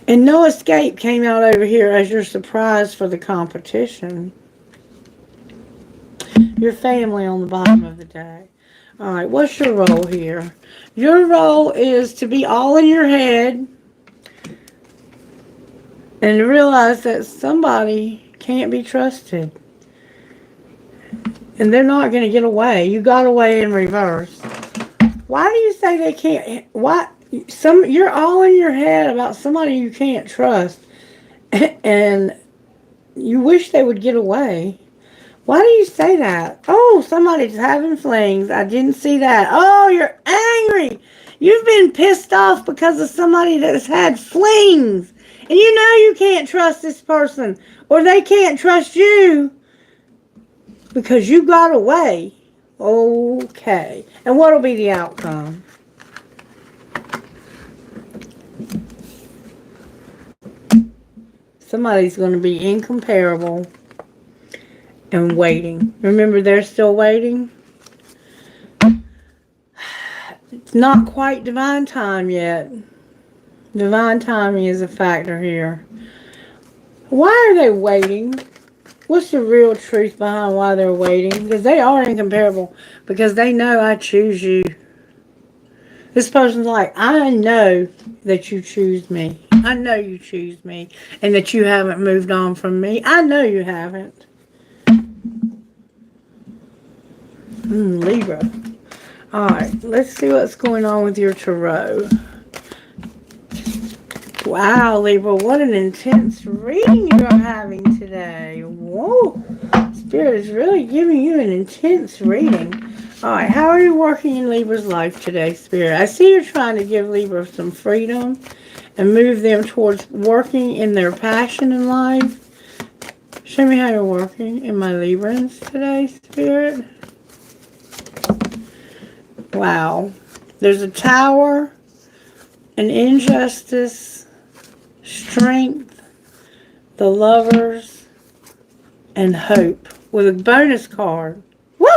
And no escape came out over here as your surprise for the competition. Your family on the bottom of the deck. Alright, what's your role here? Your role is to be all in your head and to realize that somebody can't be trusted. And they're not going to get away. You got away in reverse. Why do you say they can't? Why? You're all in your head about somebody you can't trust. And you wish they would get away. Why do you say that? Oh, somebody's having flings. I didn't see that. Oh, you're angry. You've been pissed off because of somebody that's had flings. And you know you can't trust this person, or they can't trust you because you got away. Okay. And what will be the outcome? Somebody's going to be incomparable and waiting. Remember, they're still waiting. It's not quite divine time yet. Divine timing is a factor here. Why are they waiting? What's the real truth behind why they're waiting? Because they are incomparable. Because they know I choose you. This person's like, I know that you choose me. I know you choose me. And that you haven't moved on from me. I know you haven't. Libra. Alright, let's see what's going on with your tarot. Wow, Libra, what an intense reading you're having today. Whoa. Spirit is really giving you an intense reading. Alright, how are you working in Libra's life today, Spirit? I see you're trying to give Libra some freedom and move them towards working in their passion in life. Show me how you're working in my Librans today, Spirit. Wow. There's a Tower, an Injustice, Strength, the Lovers, and Hope with a bonus card. Woo!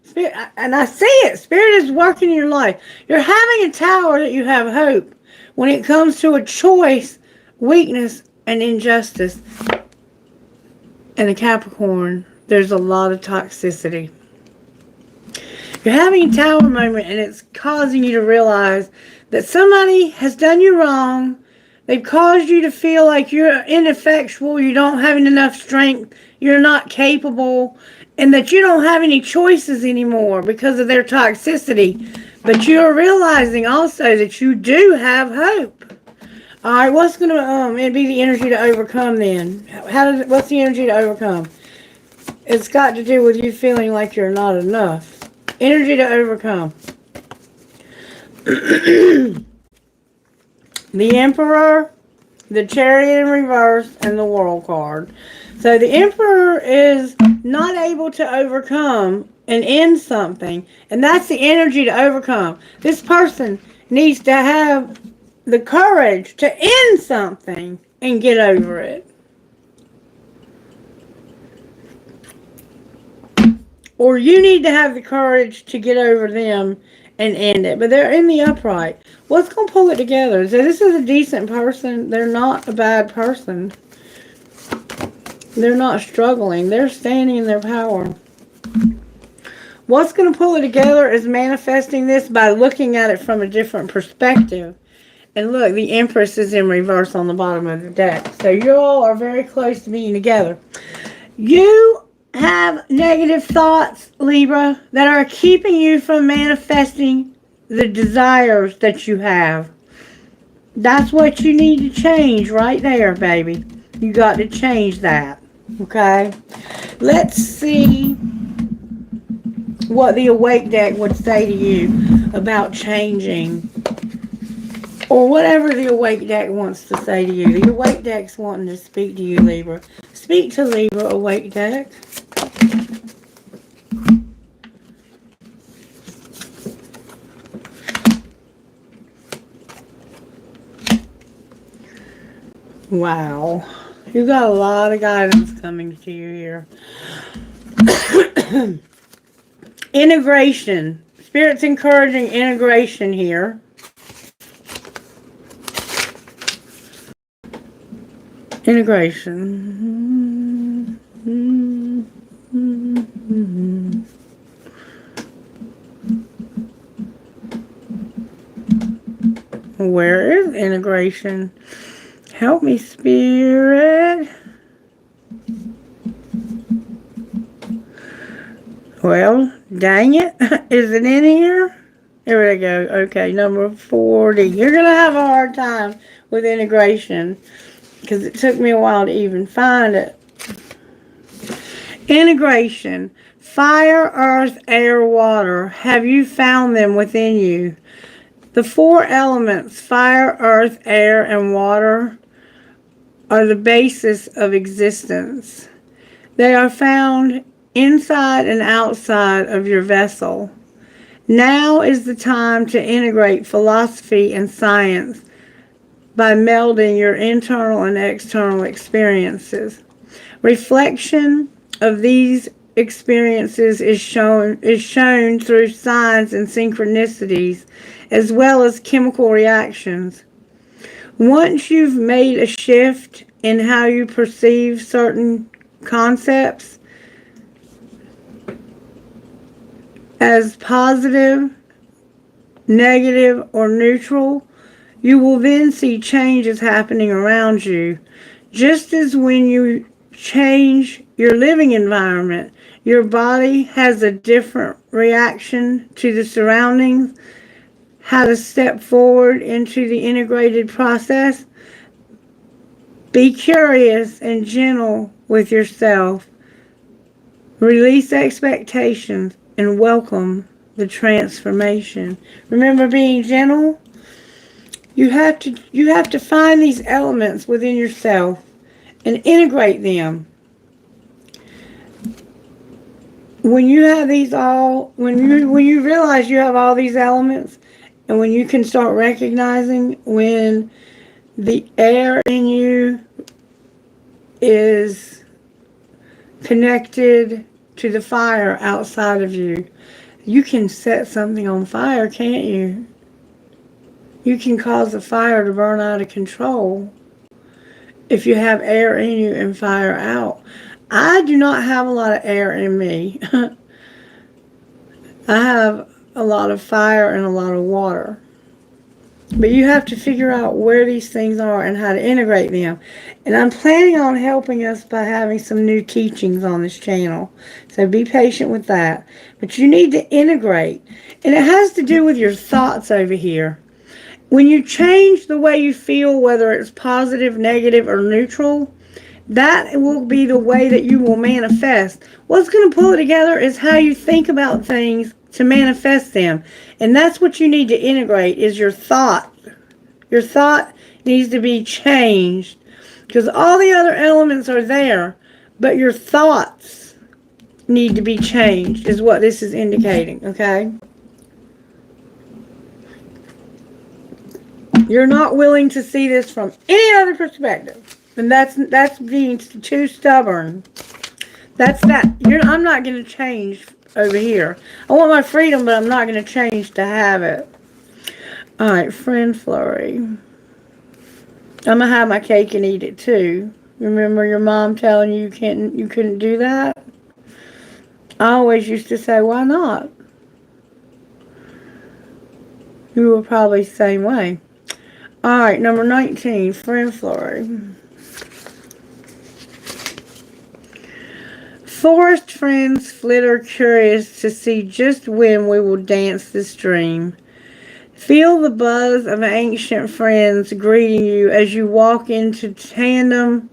Spirit, and I see it. Spirit is working in your life. You're having a Tower that you have hope. When it comes to a choice, weakness, and injustice, and a Capricorn, there's a lot of toxicity. You're having a Tower moment, and it's causing you to realize that somebody has done you wrong. They've caused you to feel like you're ineffectual, you don't have enough strength, you're not capable, and that you don't have any choices anymore because of their toxicity. But you're realizing also that you do have hope. Alright, what's going to be the energy to overcome then? What's the energy to overcome? It's got to do with you feeling like you're not enough. Energy to overcome. The Emperor, the Chariot in reverse, and the World card. So the Emperor is not able to overcome and end something. And that's the energy to overcome. This person needs to have the courage to end something and get over it. Or you need to have the courage to get over them and end it. But they're in the upright. What's going to pull it together? So this is a decent person. They're not a bad person. They're not struggling. They're standing in their power. What's going to pull it together is manifesting this by looking at it from a different perspective. And look, the Empress is in reverse on the bottom of the deck. So you all are very close to being together. You have negative thoughts, Libra, that are keeping you from manifesting the desires that you have. That's what you need to change right there, baby. You got to change that. Okay? Let's see what the Awake deck would say to you about changing. Or whatever the Awake deck wants to say to you. The Awake deck's wanting to speak to you, Libra. Speak to Libra, Awake deck. Wow. You got a lot of guidance coming to you here. Integration. Spirit's encouraging integration here. Integration. Where is integration? Help me, Spirit. Well, dang it. Is it in here? Here we go. Okay, number 40. You're going to have a hard time with integration because it took me a while to even find it. Integration. Fire, earth, air, water. Have you found them within you? The four elements, fire, earth, air, and water, are the basis of existence. They are found inside and outside of your vessel. Now is the time to integrate philosophy and science by melding your internal and external experiences. Reflection of these experiences is shown through signs and synchronicities, as well as chemical reactions. Once you've made a shift in how you perceive certain concepts as positive, negative, or neutral, you will then see changes happening around you. Just as when you change your living environment, your body has a different reaction to the surroundings, how to step forward into the integrated process. Be curious and gentle with yourself. Release expectations and welcome the transformation. Remember, being gentle. You have to find these elements within yourself and integrate them. When you have these all, when you realize you have all these elements, and when you can start recognizing when the air in you is connected to the fire outside of you, you can set something on fire, can't you? You can cause a fire to burn out of control if you have air in you and fire out. I do not have a lot of air in me. I have a lot of fire and a lot of water. But you have to figure out where these things are and how to integrate them. And I'm planning on helping us by having some new teachings on this channel. So be patient with that. But you need to integrate. And it has to do with your thoughts over here. When you change the way you feel, whether it's positive, negative, or neutral, that will be the way that you will manifest. What's going to pull it together is how you think about things to manifest them. And that's what you need to integrate, is your thought. Your thought needs to be changed, because all the other elements are there, but your thoughts need to be changed, is what this is indicating, okay? You're not willing to see this from any other perspective. And that's being too stubborn. I'm not going to change over here. I want my freedom, but I'm not going to change to have it. Alright, friend flurry. I'm going to have my cake and eat it too. Remember your mom telling you you couldn't do that? I always used to say, why not? You were probably the same way. Alright, number 19, friend flurry. Forest friends flitter curious to see just when we will dance this dream. Feel the buzz of ancient friends greeting you as you walk in tandem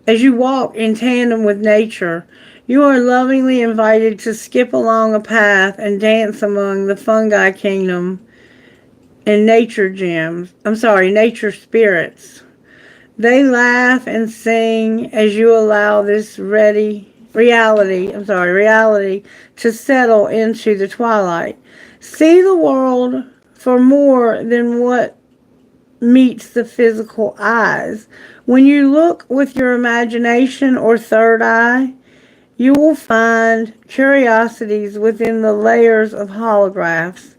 with nature. You are lovingly invited to skip along a path and dance among the fungi kingdom and nature spirits. They laugh and sing as you allow this reality to settle into the twilight. See the world for more than what meets the physical eyes. When you look with your imagination or third eye, you will find curiosities within the layers of holographs.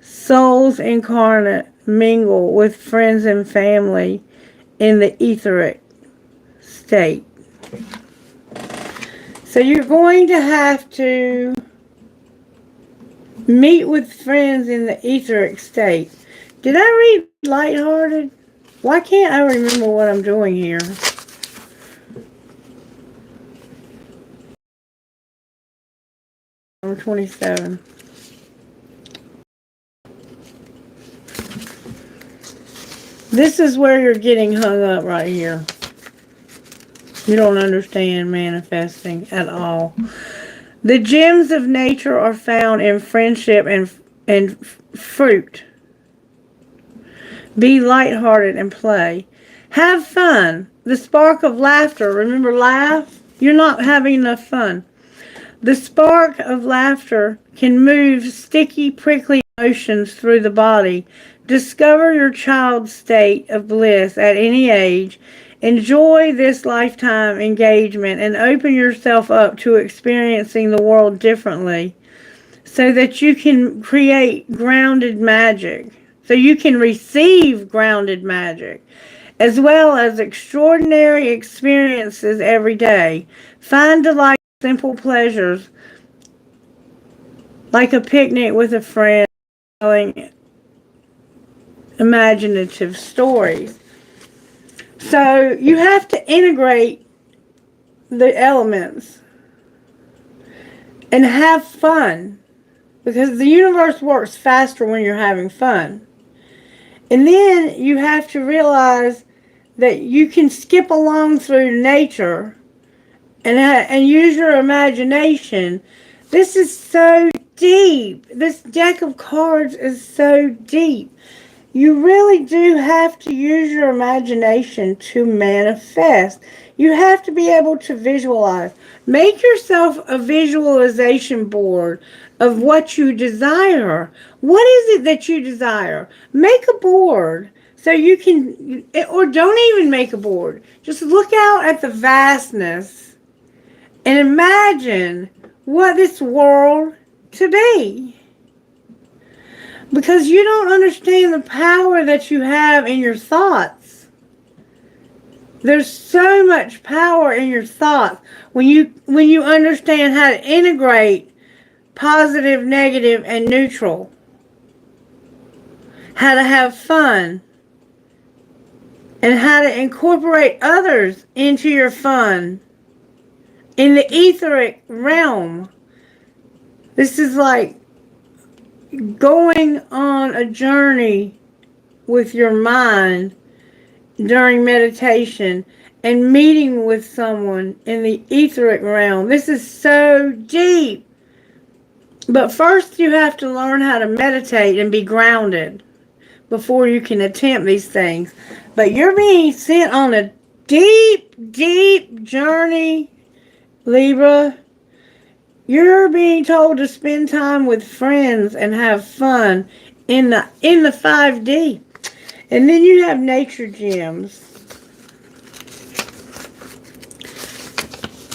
Souls incarnate mingle with friends and family in the etheric state. So you're going to have to meet with friends in the etheric state. Did I read lighthearted? Why can't I remember what I'm doing here? Number 27. This is where you're getting hung up right here. You don't understand manifesting at all. The gems of nature are found in friendship and fruit. Be lighthearted and play. Have fun. the spark of laughter. Remember, laugh? You're not having enough fun. The spark of laughter can move sticky, prickly emotions through the body. Discover your child's state of bliss at any age. Enjoy this lifetime engagement and open yourself up to experiencing the world differently so that you can create grounded magic. So you can receive grounded magic, as well as extraordinary experiences every day. Find delight in simple pleasures, like a picnic with a friend, telling imaginative stories. So you have to integrate the elements and have fun, because the universe works faster when you're having fun. And then you have to realize that you can skip along through nature and use your imagination. This is so deep. This deck of cards is so deep. You really do have to use your imagination to manifest. You have to be able to visualize. Make yourself a visualization board of what you desire. What is it that you desire? Make a board so you can, or don't even make a board. Just look out at the vastness and imagine what this world to be. Because you don't understand the power that you have in your thoughts. There's so much power in your thoughts when you understand how to integrate positive, negative, and neutral. How to have fun. And how to incorporate others into your fun. In the etheric realm. This is like going on a journey with your mind during meditation and meeting with someone in the etheric realm. This is so deep. But first you have to learn how to meditate and be grounded before you can attempt these things. But you're being sent on a deep, deep journey, Libra. You're being told to spend time with friends and have fun in the 5D. And then you have nature gems.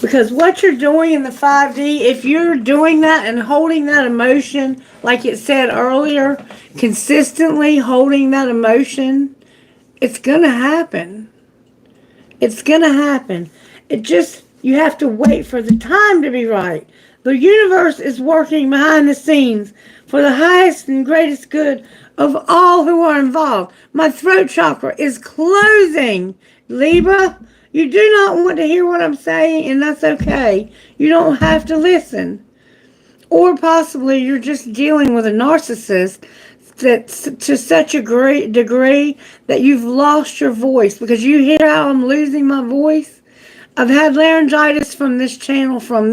Because what you're doing in the 5D, if you're doing that and holding that emotion, like it said earlier, consistently holding that emotion, it's going to happen. It's going to happen. You have to wait for the time to be right. The universe is working behind the scenes for the highest and greatest good of all who are involved. My throat chakra is closing. Libra, you do not want to hear what I'm saying, and that's okay. You don't have to listen. Or possibly you're just dealing with a narcissist that's to such a great degree that you've lost your voice. Because you hear how I'm losing my voice? I've had laryngitis from this channel, from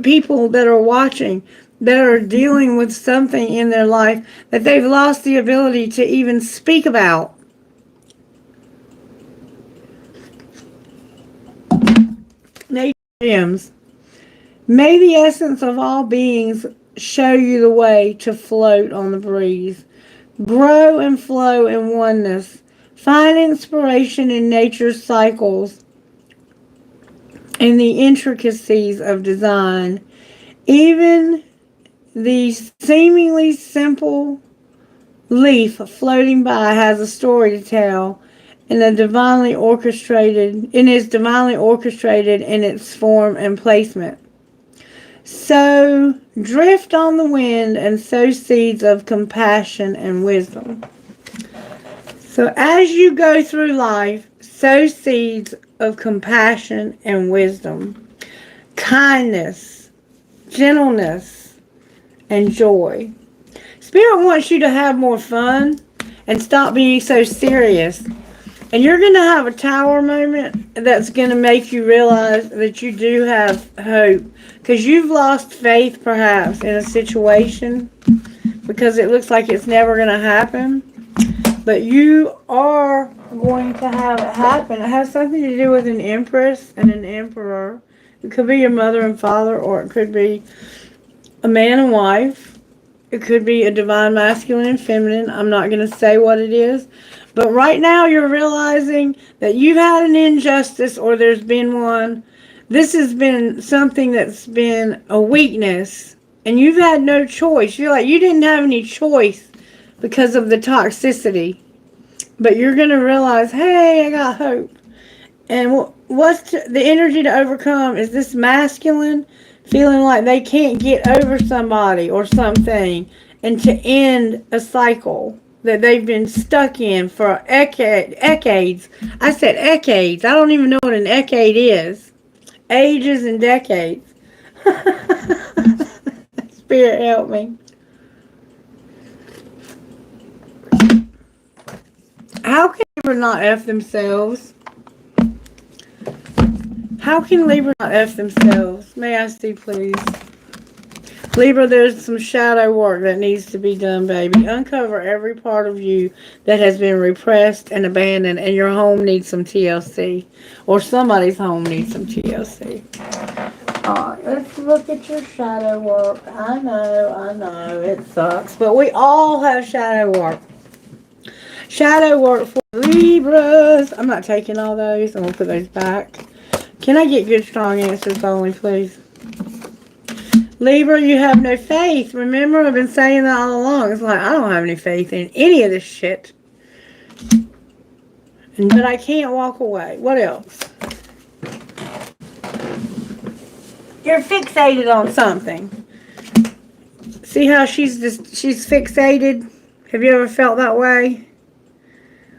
people that are watching, that are dealing with something in their life that they've lost the ability to even speak about. Nature gems. May the essence of all beings show you the way to float on the breeze. Grow and flow in oneness. Find inspiration in nature's cycles and the intricacies of design. Even the seemingly simple leaf floating by has a story to tell, and is divinely orchestrated in its form and placement. So drift on the wind and sow seeds of compassion and wisdom. So as you go through life, sow seeds of compassion and wisdom, kindness, gentleness, and joy. Spirit wants you to have more fun and stop being so serious. And you're going to have a tower moment that's going to make you realize that you do have hope. Because you've lost faith, perhaps, in a situation because it looks like it's never going to happen. But you are going to have it happen. It has something to do with an empress and an emperor. It could be your mother and father, or it could be a man and wife. It could be a divine masculine and feminine. I'm not going to say what it is. But right now you're realizing that you've had an injustice, or there's been one. This has been something that's been a weakness. And you've had no choice. You're like, you didn't have any choice because of the toxicity. But you're going to realize, hey, I got hope. And what's the energy to overcome is this masculine feeling like they can't get over somebody or something, and to end a cycle that they've been stuck in for decades. I said decades. I don't even know what an decade is. Ages and decades. Spirit help me. How can Libra not F themselves? How can Libra not F themselves? May I see, please? Libra, there's some shadow work that needs to be done, baby. Uncover every part of you that has been repressed and abandoned, and your home needs some TLC. Or somebody's home needs some TLC. Alright, let's look at your shadow work. I know, it sucks. But we all have shadow work. Shadow work for Libras. I'm not taking all those. I'm going to put those back. Can I get good, strong answers only, please? Libra, you have no faith. Remember, I've been saying that all along. It's like, I don't have any faith in any of this shit. But I can't walk away. What else? You're fixated on something. See how she's fixated? Have you ever felt that way?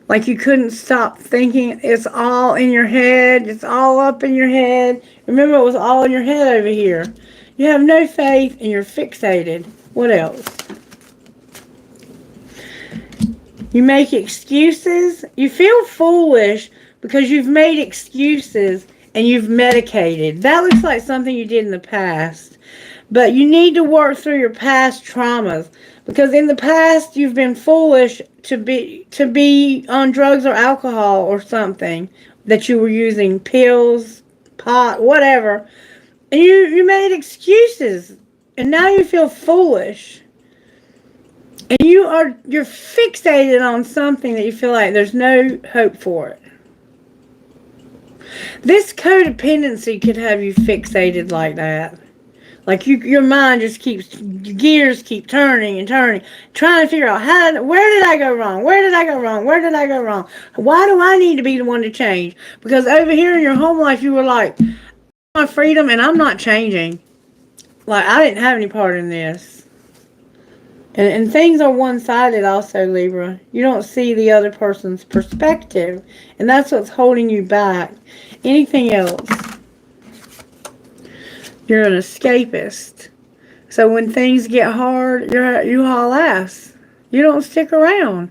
Like you couldn't stop thinking. It's all in your head. It's all up in your head. Remember, it was all in your head over here. You have no faith and you're fixated. What else? You make excuses. You feel foolish because you've made excuses and you've medicated. That looks like something you did in the past. But you need to work through your past traumas. Because in the past, you've been foolish to be on drugs or alcohol or something that you were using, pills, pot, whatever. And you made excuses. And now you feel foolish. And you're fixated on something that you feel like there's no hope for it. This codependency could have you fixated like that. Like your mind just gears keep turning and turning, trying to figure out where did I go wrong? Where did I go wrong? Where did I go wrong? Why do I need to be the one to change? Because over here in your home life, you were like, my freedom and I'm not changing. Like, I didn't have any part in this. And things are one-sided also, Libra. You don't see the other person's perspective. And that's what's holding you back. Anything else? You're an escapist. So when things get hard, you haul ass. You don't stick around.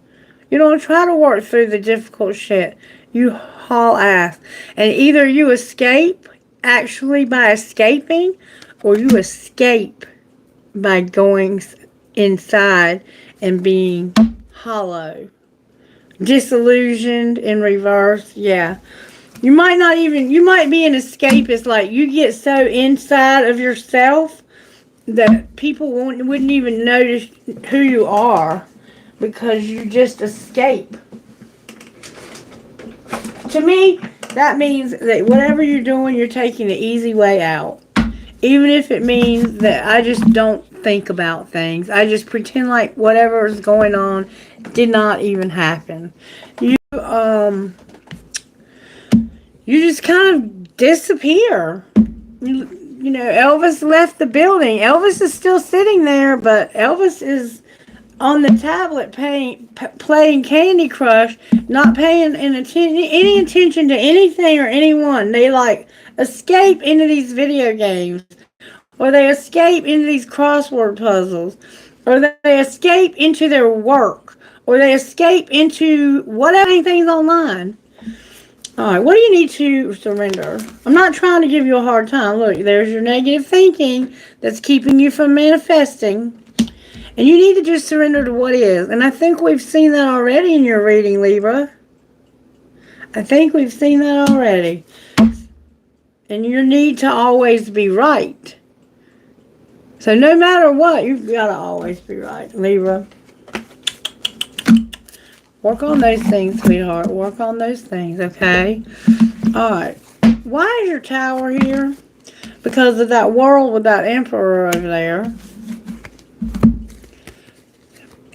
You don't try to work through the difficult shit. You haul ass. And either you escape actually by escaping, or you escape by going inside and being hollow. Disillusioned in reverse. Yeah. You might be an escapist, like you get so inside of yourself that people wouldn't even notice who you are because you just escape. To me, that means that whatever you're doing, you're taking the easy way out. Even if it means that I just don't think about things. I just pretend like whatever is going on did not even happen. You just kind of disappear. You know, Elvis left the building. Elvis is still sitting there, but Elvis is on the tablet playing Candy Crush, not paying any attention to anything or anyone. They like escape into these video games, or they escape into these crossword puzzles, or they escape into their work, or they escape into whatever things online. Alright, what do you need to surrender? I'm not trying to give you a hard time. Look, there's your negative thinking that's keeping you from manifesting. And you need to just surrender to what is. And I think we've seen that already in your reading, Libra. I think we've seen that already. And your need to always be right. So no matter what, you've got to always be right, Libra. Work on those things, sweetheart. Work on those things, okay? Alright. Why is your tower here? Because of that world with that emperor over there.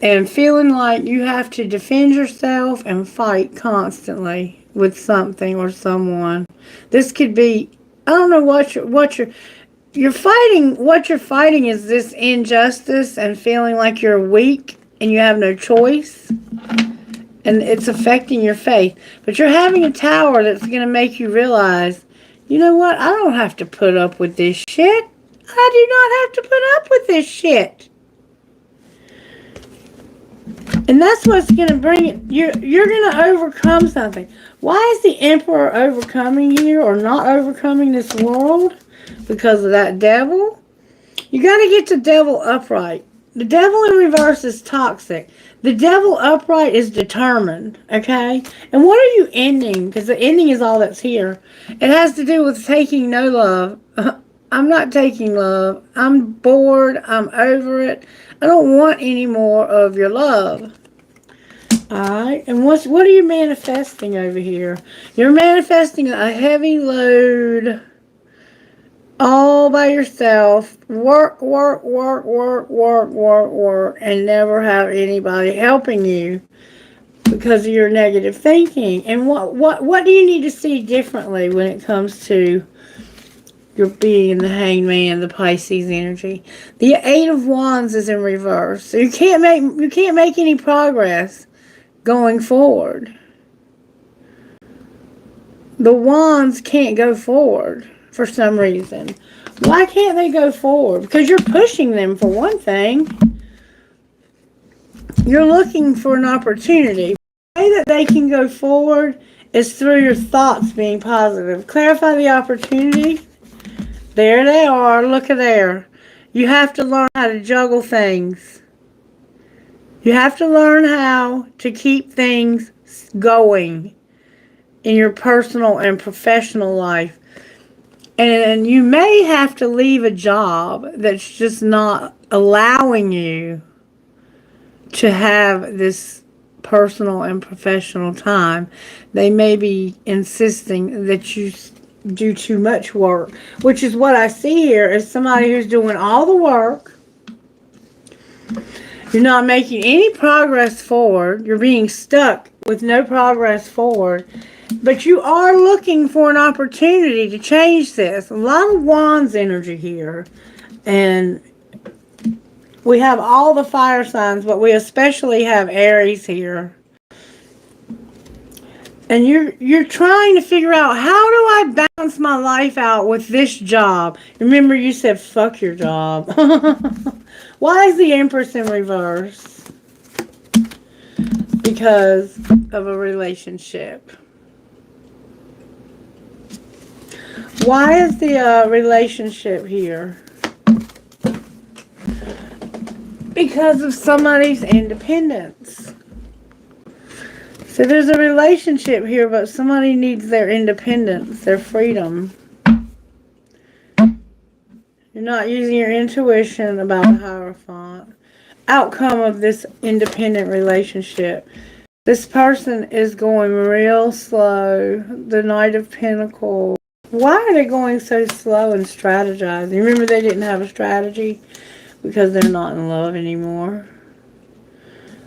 And feeling like you have to defend yourself and fight constantly with something or someone. This could be, I don't know what you're fighting. What you're fighting is this injustice and feeling like you're weak and you have no choice. And it's affecting your faith. But you're having a tower that's going to make you realize, you know what? I don't have to put up with this shit. I do not have to put up with this shit. And that's what's going to bring it. You're going to overcome something. Why is the emperor overcoming you or not overcoming this world? Because of that devil? You got to get the devil upright. The devil in reverse is toxic. The devil upright is determined, okay? And what are you ending? Because the ending is all that's here. It has to do with taking no love. I'm not taking love. I'm bored. I'm over it. I don't want any more of your love. Alright, and what are you manifesting over here? You're manifesting a heavy load all by yourself. Work, and never have anybody helping you because of your negative thinking. And what do you need to see differently when it comes to your being the Hanged Man, the Pisces energy? The Eight of Wands is in reverse. So you can't make any progress going forward. The Wands can't go forward for some reason. Why can't they go forward? Because you're pushing them, for one thing. You're looking for an opportunity. The way that they can go forward is through your thoughts being positive. Clarify the opportunity. There they are. Look at there. You have to learn how to juggle things. You have to learn how to keep things going in your personal and professional life. And you may have to leave a job that's just not allowing you to have this personal and professional time. They may be insisting that you do too much work, which is what I see here is somebody who's doing all the work. You're not making any progress forward. You're being stuck with no progress forward. But you are looking for an opportunity to change this. A lot of Wands energy here. And we have all the fire signs, but we especially have Aries here. And you're trying to figure out, how do I balance my life out with this job? Remember, you said, fuck your job. Why is the Empress in reverse? Because of a relationship. Why is the relationship here? Because of somebody's independence. So there's a relationship here, but somebody needs their independence, their freedom. You're not using your intuition about the Hierophant. Outcome of this independent relationship. This person is going real slow. The Knight of Pentacles. Why are they going so slow and strategizing? Remember, they didn't have a strategy because they're not in love anymore.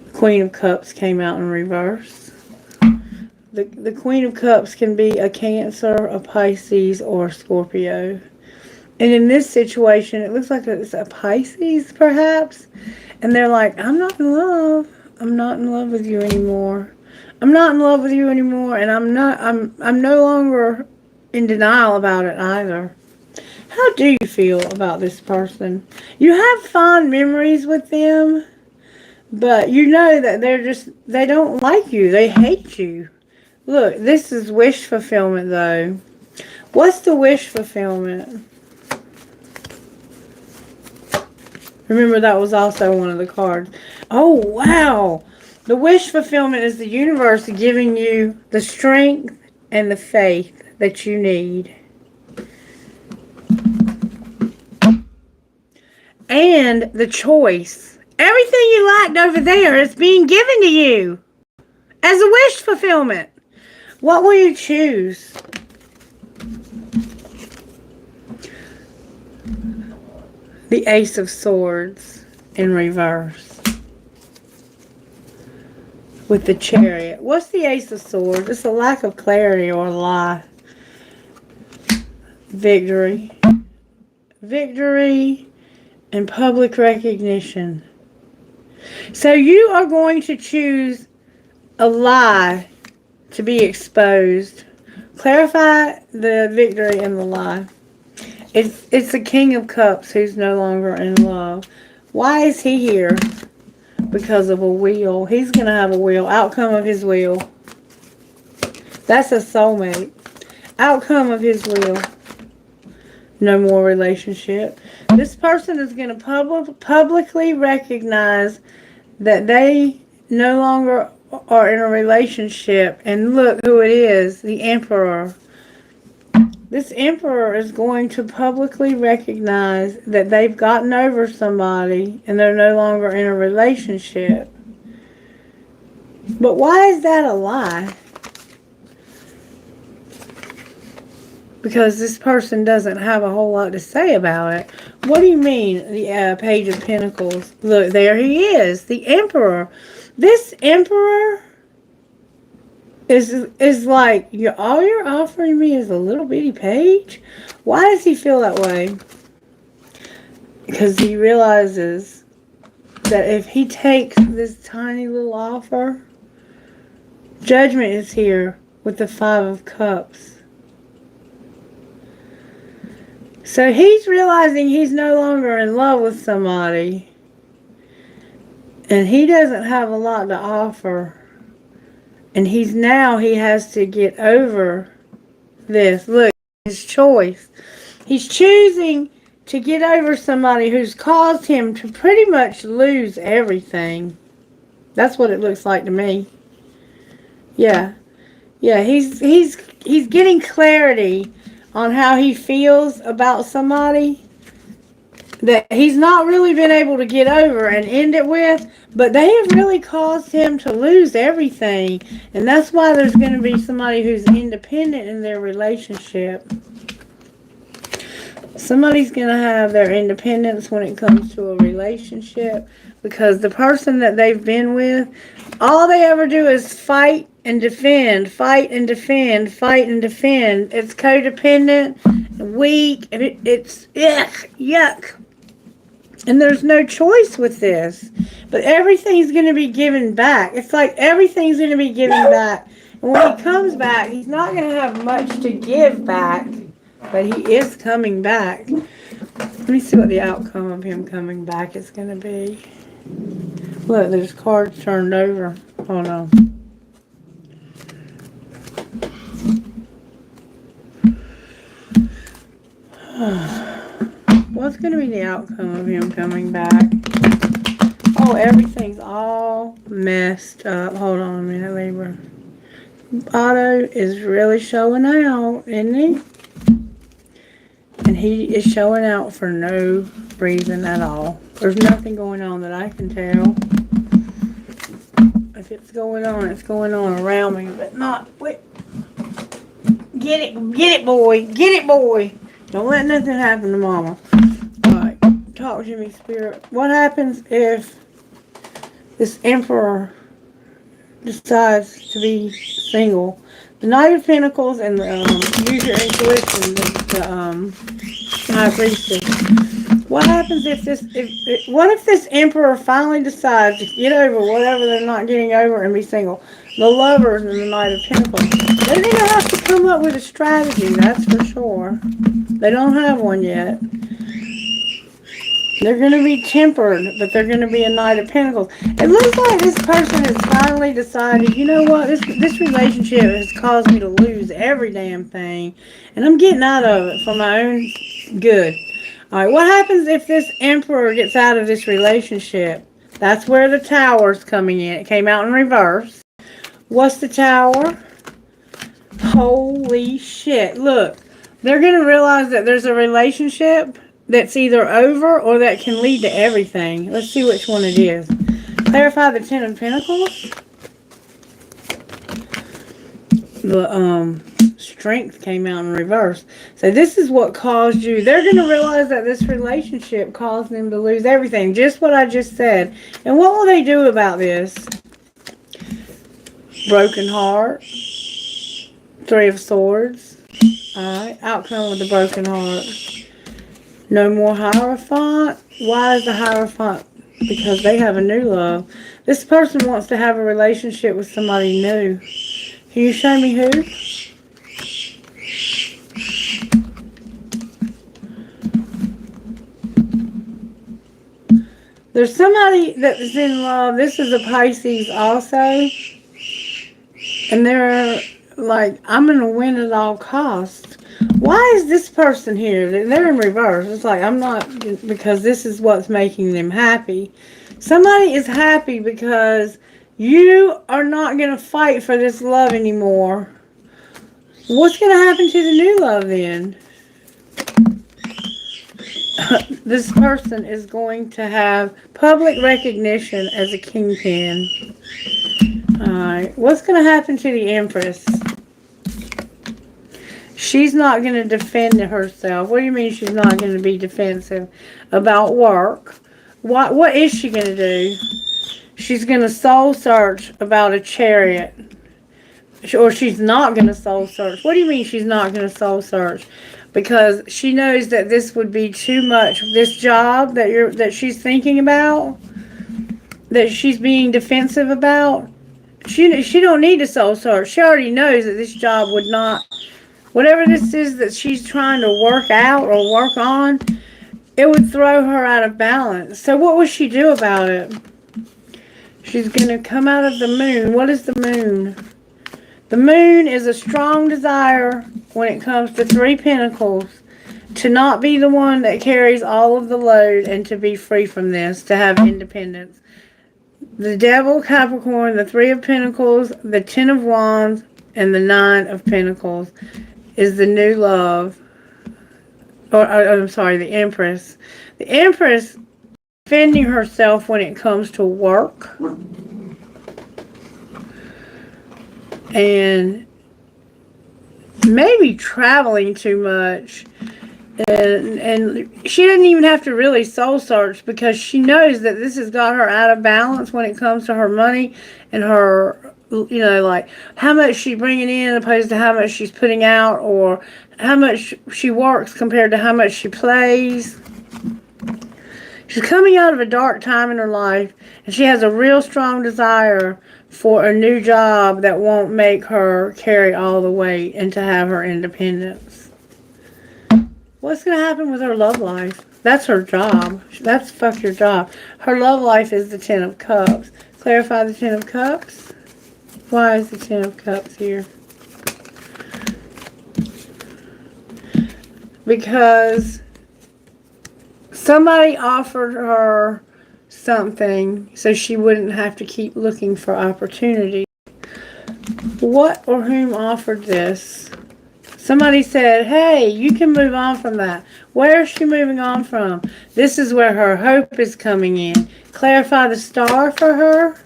The Queen of Cups came out in reverse. The Queen of Cups can be a Cancer, a Pisces, or a Scorpio. And in this situation, it looks like it's a Pisces, perhaps. And they're like, I'm not in love. I'm not in love with you anymore. I'm not in love with you anymore, and I'm no longer in denial about it either. How do you feel about this person? You have fond memories with them, but you know that they don't like you. They hate you. Look, this is wish fulfillment, though. What's the wish fulfillment? Remember, that was also one of the cards. Oh, wow. The wish fulfillment is the universe giving you the strength and the faith that you need. And the choice. Everything you lacked over there is being given to you as a wish fulfillment. What will you choose? The Ace of Swords in reverse. With the Chariot. What's the Ace of Swords? It's a lack of clarity or a lie. Victory. Victory and public recognition. So you are going to choose a lie to be exposed. Clarify the victory and the lie. It's the King of Cups who's no longer in love. Why is he here? Because of a will. He's going to have a will. Outcome of his will. That's a soulmate. Outcome of his will. No more relationship. This person is going to publicly recognize that they no longer are in a relationship. And look who it is. The Emperor. This Emperor is going to publicly recognize that they've gotten over somebody and they're no longer in a relationship. But why is that a lie? Because this person doesn't have a whole lot to say about it. What do you mean, the Page of Pentacles? Look, there he is, the Emperor. This Emperor is like, all you're offering me is a little bitty page? Why does he feel that way? Because he realizes that if he takes this tiny little offer, judgment is here with the Five of Cups. So he's realizing he's no longer in love with somebody. And he doesn't have a lot to offer. And he has to get over this. Look, his choice. He's choosing to get over somebody who's caused him to pretty much lose everything. That's what it looks like to me. Yeah. Yeah, he's getting clarity on how he feels about somebody that he's not really been able to get over and end it with, but they have really caused him to lose everything. And that's why there's going to be somebody who's independent in their relationship. Somebody's going to have their independence when it comes to a relationship, because the person that they've been with, all they ever do is fight and defend, fight and defend, fight and defend. It's codependent, weak, and it's yuck. And there's no choice with this. But everything's going to be given back. It's like everything's going to be given back. And when he comes back, he's not going to have much to give back. But he is coming back. Let me see what the outcome of him coming back is going to be. Look, there's cards turned over. Hold on. What's going to be the outcome of him coming back? Oh, everything's all messed up. Hold on a minute, Libra. Otto is really showing out, isn't he? And he is showing out for no reason at all. There's nothing going on that I can tell. If it's going on around me, but not. Wait. Get it, boy. Get it, boy. Don't let nothing happen to Mama. Alright, talk to me, Spirit. What happens if this Emperor decides to be single? The Knight of Pentacles and use your intuition, the High Priestess. What happens what if this Emperor finally decides to get over whatever they're not getting over and be single? The Lovers and the Knight of Pentacles. They're going to have to come up with a strategy, that's for sure. They don't have one yet. They're going to be tempered, but they're going to be a Knight of Pentacles. It looks like this person has finally decided, you know what, this relationship has caused me to lose every damn thing, and I'm getting out of it for my own good. All right, what happens if this emperor gets out of this relationship? That's where the tower's coming in. It came out in reverse. What's the tower? Holy shit. Look, they're going to realize that there's a relationship that's either over or that can lead to everything. Let's see which one it is. Clarify the Ten of Pentacles. The Strength came out in reverse. So this is what caused you. They're going to realize that this relationship caused them to lose everything. Just what I just said. And what will they do about this? Broken heart. Three of Swords. Alright, outcome with the broken heart. No more Hierophant. Why is the Hierophant? Because they have a new love. This person wants to have a relationship with somebody new. Can you show me who? There's somebody that is in love. This is a Pisces also. And they're like, I'm going to win at all costs. Why is this person here? They're in reverse. It's like, I'm not, because this is what's making them happy. Somebody is happy because you are not going to fight for this love anymore. What's going to happen to the new love then? This person is going to have public recognition as a kingpin. Alright, what's going to happen to the Empress? She's not going to defend herself. What do you mean she's not going to be defensive about work? What is she going to do? She's going to soul search about a chariot. Or she's not going to soul search. What do you mean she's not going to soul search? Because she knows that this would be too much. This job that she's thinking about, that she's being defensive about, she don't need to soul search. She already knows that this job would not, whatever this is that she's trying to work out or work on, it would throw her out of balance. So what will she do about it? She's going to come out of the moon. What is the moon? The moon is a strong desire when it comes to Three Pentacles to not be the one that carries all of the load and to be free from this, to have independence. The Devil, Capricorn, the Three of Pentacles, the Ten of Wands, and the Nine of Pentacles is the new love. I'm sorry, the Empress. The Empress defending herself when it comes to work. And maybe traveling too much. And she doesn't even have to really soul search because she knows that this has got her out of balance when it comes to her money and her, like how much she's bringing in opposed to how much she's putting out, or how much she works compared to how much she plays. She's coming out of a dark time in her life, and she has a real strong desire for a new job that won't make her carry all the weight and to have her independence. What's going to happen with her love life? That's her job. That's fuck your job. Her love life is the Ten of Cups. Clarify the Ten of Cups. Why is the Ten of Cups here? Because somebody offered her something so she wouldn't have to keep looking for opportunity. What or whom offered this? Somebody said, hey, you can move on from that. Where is she moving on from? This is where her hope is coming in. Clarify the star for her.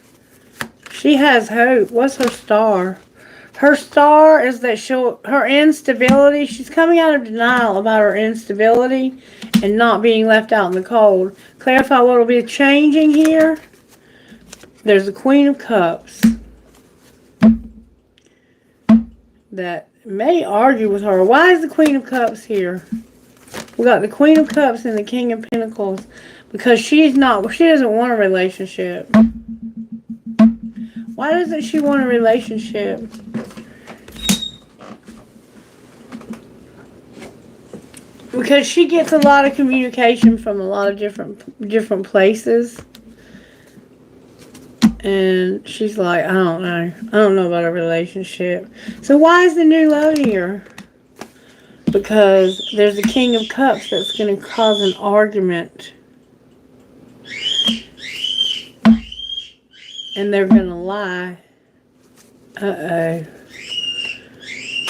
She has hope. What's her star? Her star is that her instability, she's coming out of denial about her instability and not being left out in the cold. Clarify what will be changing here. There's the Queen of Cups that may argue with her. Why is the Queen of Cups here? We got the Queen of Cups and the King of Pentacles because she doesn't want a relationship. Why doesn't she want a relationship? Because she gets a lot of communication from a lot of different places. And she's like, I don't know. I don't know about a relationship. So why is the new love here? because there's a King of Cups that's going to cause an argument. And they're going to lie. Uh-oh.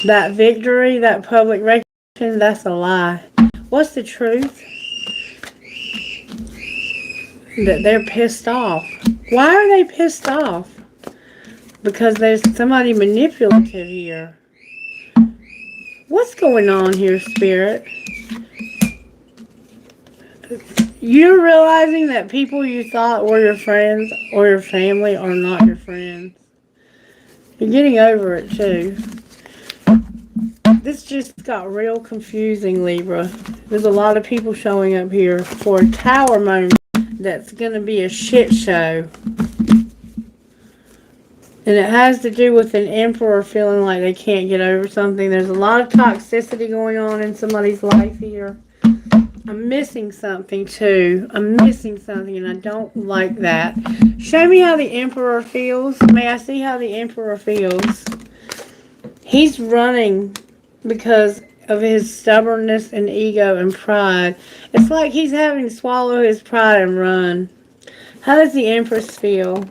That victory, that public recognition, that's a lie. What's the truth? That they're pissed off. Why are they pissed off? Because there's somebody manipulative here. What's going on here, Spirit? You're realizing that people you thought were your friends or your family are not your friends. You're getting over it too. This just got real confusing, Libra. There's a lot of people showing up here for a tower moment that's going to be a shit show. And it has to do with an emperor feeling like they can't get over something. There's a lot of toxicity going on in somebody's life here. I'm missing something too. I'm missing something and I don't like that. Show me how the emperor feels. May I see how the emperor feels? He's running because of his stubbornness and ego and pride. It's like he's having to swallow his pride and run. How does the empress feel?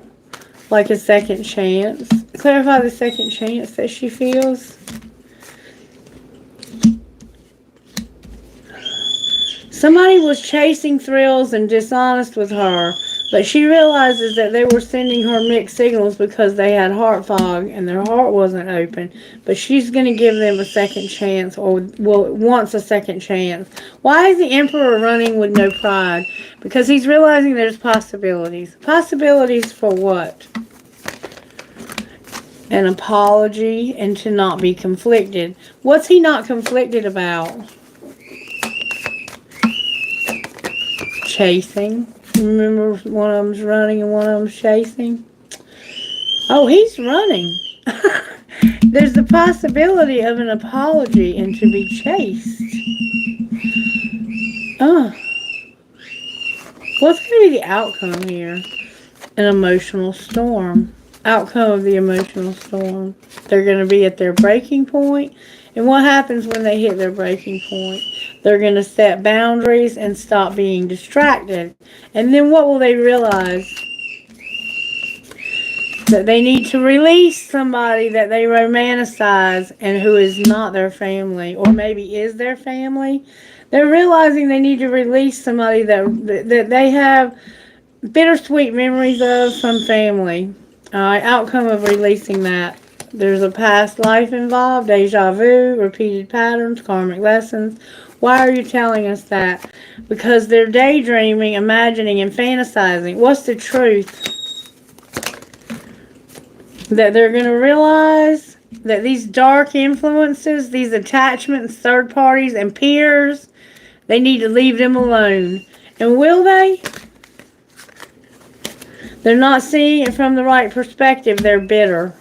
Like a second chance. Clarify the second chance that she feels. Somebody was chasing thrills and dishonest with her, but she realizes that they were sending her mixed signals because they had heart fog and their heart wasn't open. But she's going to give them a second chance, or wants a second chance. Why is the emperor running with no pride? Because he's realizing there's possibilities. Possibilities for what? An apology and to not be conflicted. What's he not conflicted about? Chasing. Remember, one of them's running and one of them's chasing? Oh, he's running. There's the possibility of an apology and to be chased. What's going to be the outcome here? An emotional storm. Outcome of the emotional storm. They're going to be at their breaking point. And what happens when they hit their breaking point? They're going to set boundaries and stop being distracted. And then what will they realize? That they need to release somebody that they romanticize and who is not their family, or maybe is their family. They're realizing they need to release somebody that they have bittersweet memories of from family. Outcome of releasing that. There's a past life involved, deja vu, repeated patterns, karmic lessons. Why are you telling us that? Because they're daydreaming, imagining, and fantasizing. What's the truth? That they're going to realize that these dark influences, these attachments, third parties, and peers, they need to leave them alone. And will they? They're not seeing it from the right perspective. They're bitter.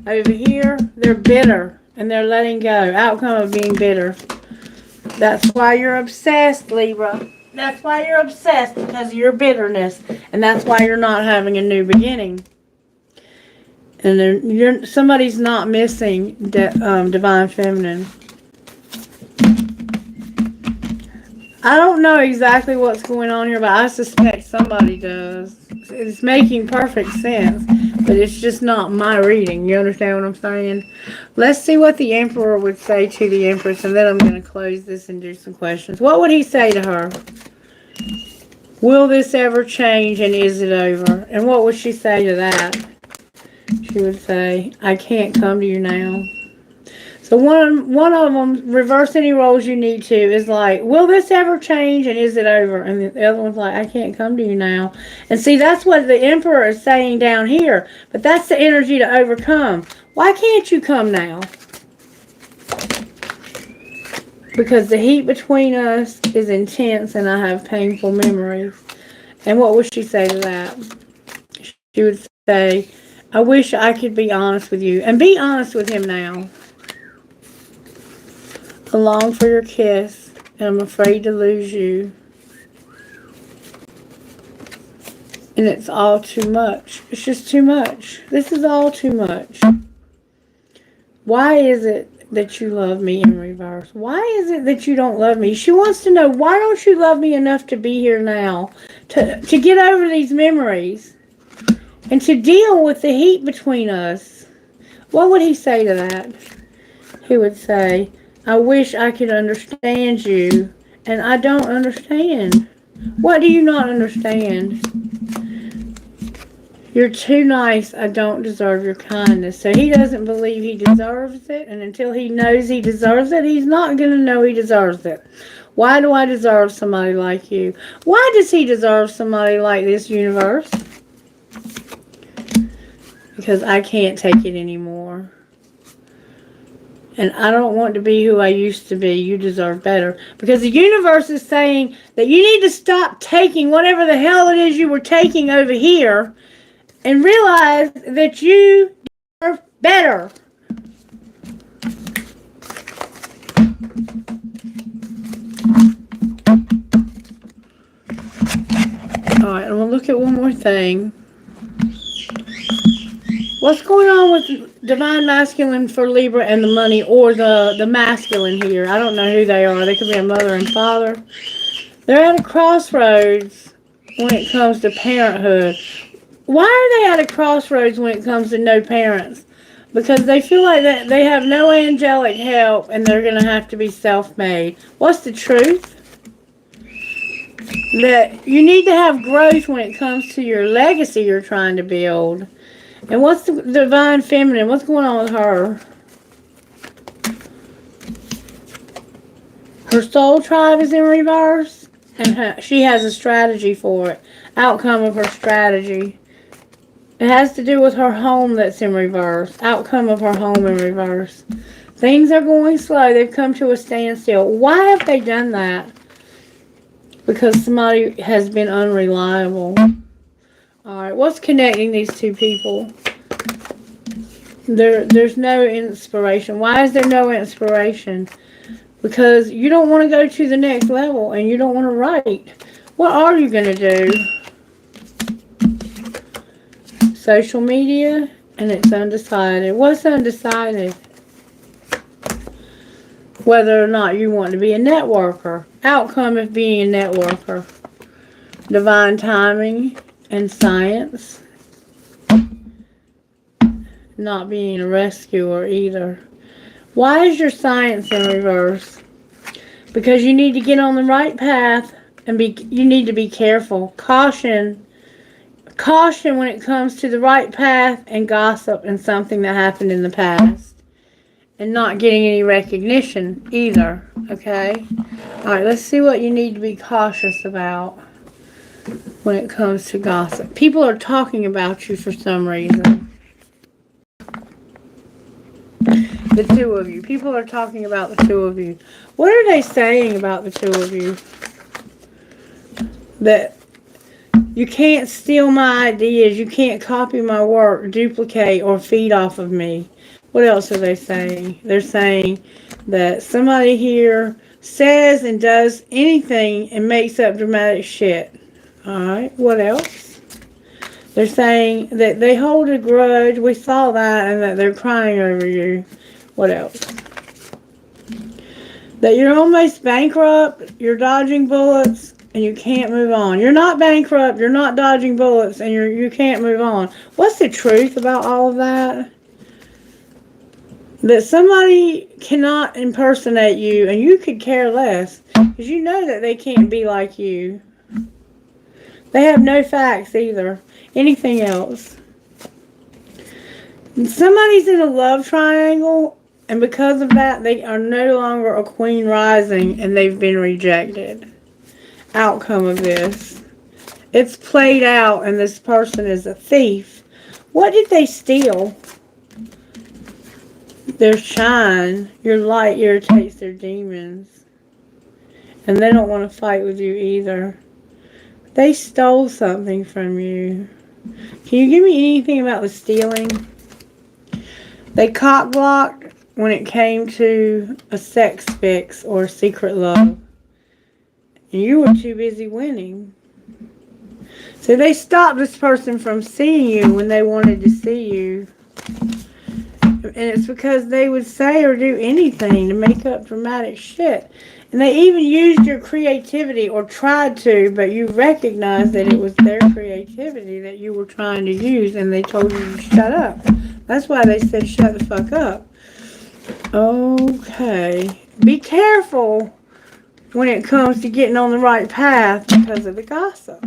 Over here, they're bitter. And they're letting go. Outcome of being bitter. That's why you're obsessed, Libra. That's why you're obsessed, because of your bitterness. And that's why you're not having a new beginning. And somebody's not missing Divine Feminine. I don't know exactly what's going on here, but I suspect somebody does. It's making perfect sense, but it's just not my reading. You understand what I'm saying? Let's see what the Emperor would say to the Empress, and then I'm going to close this and do some questions. What would he say to her? Will this ever change, and is it over? And what would she say to that? She would say, I can't come to you now. So one of them, reverse any roles you need to, is like, will this ever change and is it over? And the other one's like, I can't come to you now. And see, that's what the Emperor is saying down here. But that's the energy to overcome. Why can't you come now? Because the heat between us is intense and I have painful memories. And what would she say to that? She would say, I wish I could be honest with you. And be honest with him now. I long for your kiss, and I'm afraid to lose you. And it's all too much. It's just too much. This is all too much. Why is it that you love me in reverse? Why is it that you don't love me? She wants to know, why don't you love me enough to be here now? To get over these memories. And to deal with the heat between us. What would he say to that? He would say, I wish I could understand you. And I don't understand. What do you not understand? You're too nice. I don't deserve your kindness. So he doesn't believe he deserves it. And until he knows he deserves it, he's not going to know he deserves it. Why do I deserve somebody like you? Why does he deserve somebody like this, universe? Because I can't take it anymore. And I don't want to be who I used to be. You deserve better. Because the universe is saying that you need to stop taking whatever the hell it is you were taking over here and realize that you deserve better. Alright, I'm going to look at one more thing. What's going on with Divine Masculine for Libra and the money, or the masculine here? I don't know who they are. They could be a mother and father. They're at a crossroads when it comes to parenthood. Why are they at a crossroads when it comes to no parents? Because they feel like that they have no angelic help and they're going to have to be self-made. What's the truth? That you need to have growth when it comes to your legacy you're trying to build. And what's the Divine Feminine? What's going on with her? Her soul tribe is in reverse. And she has a strategy for it. Outcome of her strategy. It has to do with her home that's in reverse. Outcome of her home in reverse. Things are going slow. They've come to a standstill. Why have they done that? Because somebody has been unreliable. Alright, what's connecting these two people? There's no inspiration. Why is there no inspiration? Because you don't want to go to the next level and you don't want to write. What are you going to do? Social media, and it's undecided. What's undecided? Whether or not you want to be a networker. Outcome of being a networker. Divine timing and science. Not being a rescuer either. Why is your science in reverse? Because you need to get on the right path and you need to be careful. Caution when it comes to the right path and gossip and something that happened in the past. And not getting any recognition either. Okay? Alright, let's see what you need to be cautious about when it comes to gossip. People are talking about you for some reason. The two of you. People are talking about the two of you. What are they saying about the two of you? That you can't steal my ideas. You can't copy my work, duplicate, or feed off of me. What else are they saying? They're saying that somebody here says and does anything and makes up dramatic shit. Alright, what else? They're saying that they hold a grudge. We saw that, and that they're crying over you. What else? That you're almost bankrupt, you're dodging bullets, and you can't move on. You're not bankrupt, you're not dodging bullets, and you can't move on. What's the truth about all of that? That somebody cannot impersonate you, and you could care less, because you know that they can't be like you. They have no facts either. Anything else? Somebody's in a love triangle, and because of that, they are no longer a queen rising, and they've been rejected. Outcome of this. It's played out, and this person is a thief. What did they steal? Their shine. Your light irritates their demons. And they don't want to fight with you either. They stole something from you. Can you give me anything about the stealing? They cock-blocked when it came to a sex fix or a secret love. And you were too busy winning. So they stopped this person from seeing you when they wanted to see you. And it's because they would say or do anything to make up dramatic shit. And they even used your creativity, or tried to, but you recognized that it was their creativity that you were trying to use, and they told you to shut up. That's why they said shut the fuck up. Okay. Be careful when it comes to getting on the right path because of the gossip.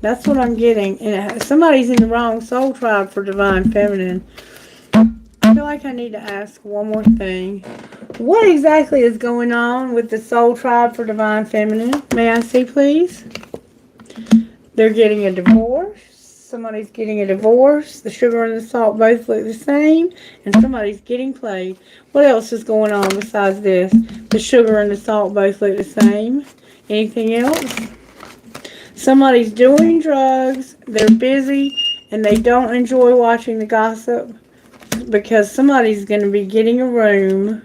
That's what I'm getting. And somebody's in the wrong soul tribe for divine feminine. I feel like I need to ask one more thing. What exactly is going on with the soul tribe for divine feminine? May I see, please? They're getting a divorce. Somebody's getting a divorce. The sugar and the salt both look the same. And somebody's getting played. What else is going on besides this? The sugar and the salt both look the same. Anything else? Somebody's doing drugs. They're busy. And they don't enjoy watching the gossip. Because somebody's going to be getting a room.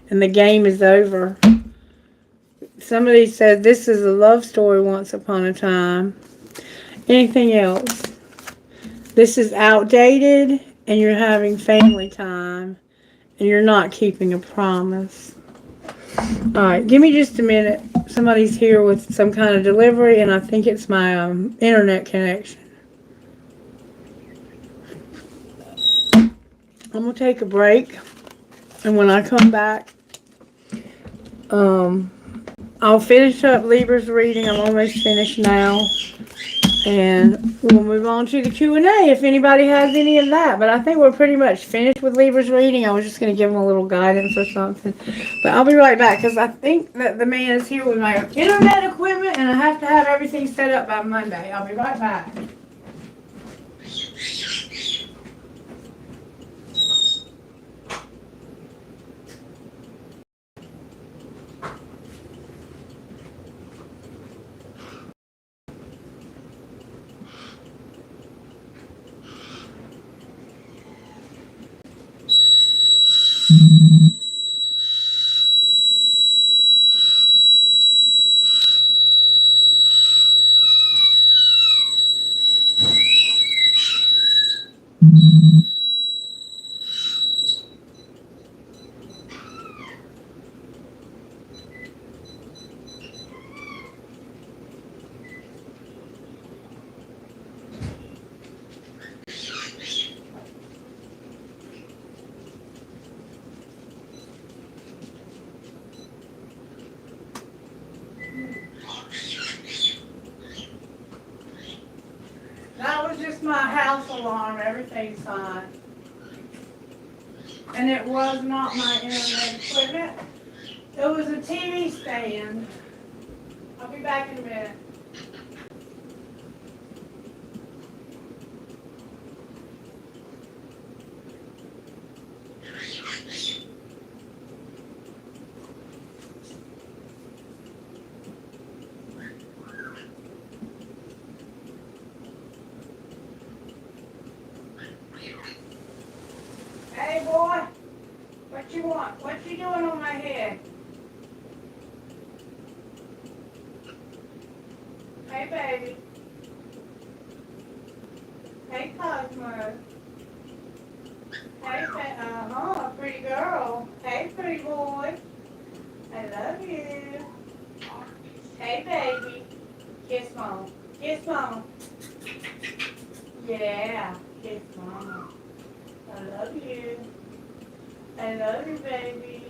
And the game is over. Somebody said this is a love story once upon a time. Anything else? This is outdated, and you're having family time, and you're not keeping a promise. Alright, give me just a minute. Somebody's here with some kind of delivery, and I think it's my internet connection. I'm going to take a break, and when I come back, I'll finish up Libra's reading. I'm almost finished now. And we'll move on to the Q&A if anybody has any of that. But I think we're pretty much finished with Libra's reading. I was just going to give them a little guidance or something. But I'll be right back because I think that the man is here with my internet equipment and I have to have everything set up by Monday. I'll be right back. That was just my house alarm. Everything's fine. And it was not my internet equipment. It was a TV stand. I'll be back in a minute. Hey boy, what you want? What you doing on my head? Hey baby. Hey Cosmo. Hey, pretty girl. Hey pretty boy. I love you. Hey baby. Kiss mom. Kiss mom. Yeah, kiss mom. I love you. I love you, baby.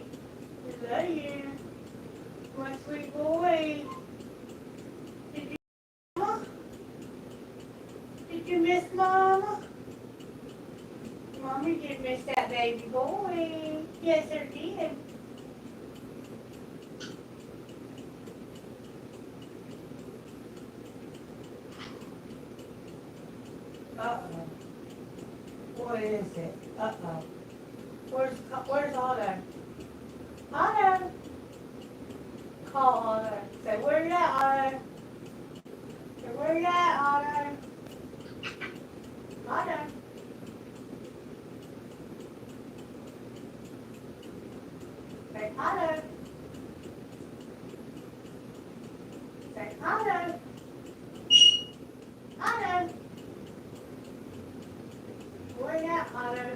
I love you. My sweet boy. Did you, Mama? Did you miss Mama? Mommy did miss that baby boy. Yes, I did. Uh-oh. What is it? Uh-oh. Where's Otto? Otto! Call Otto. Say, where you at, Otto? Say, where you at, Otto? Otto. Say, Otto. Say, Otto. Otto. Where you at, Otto?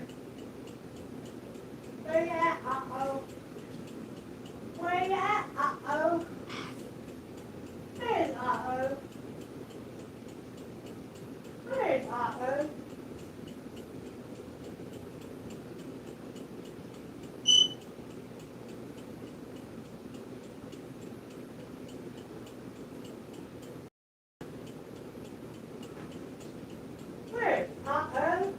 Uh-oh. Where? Uh-oh.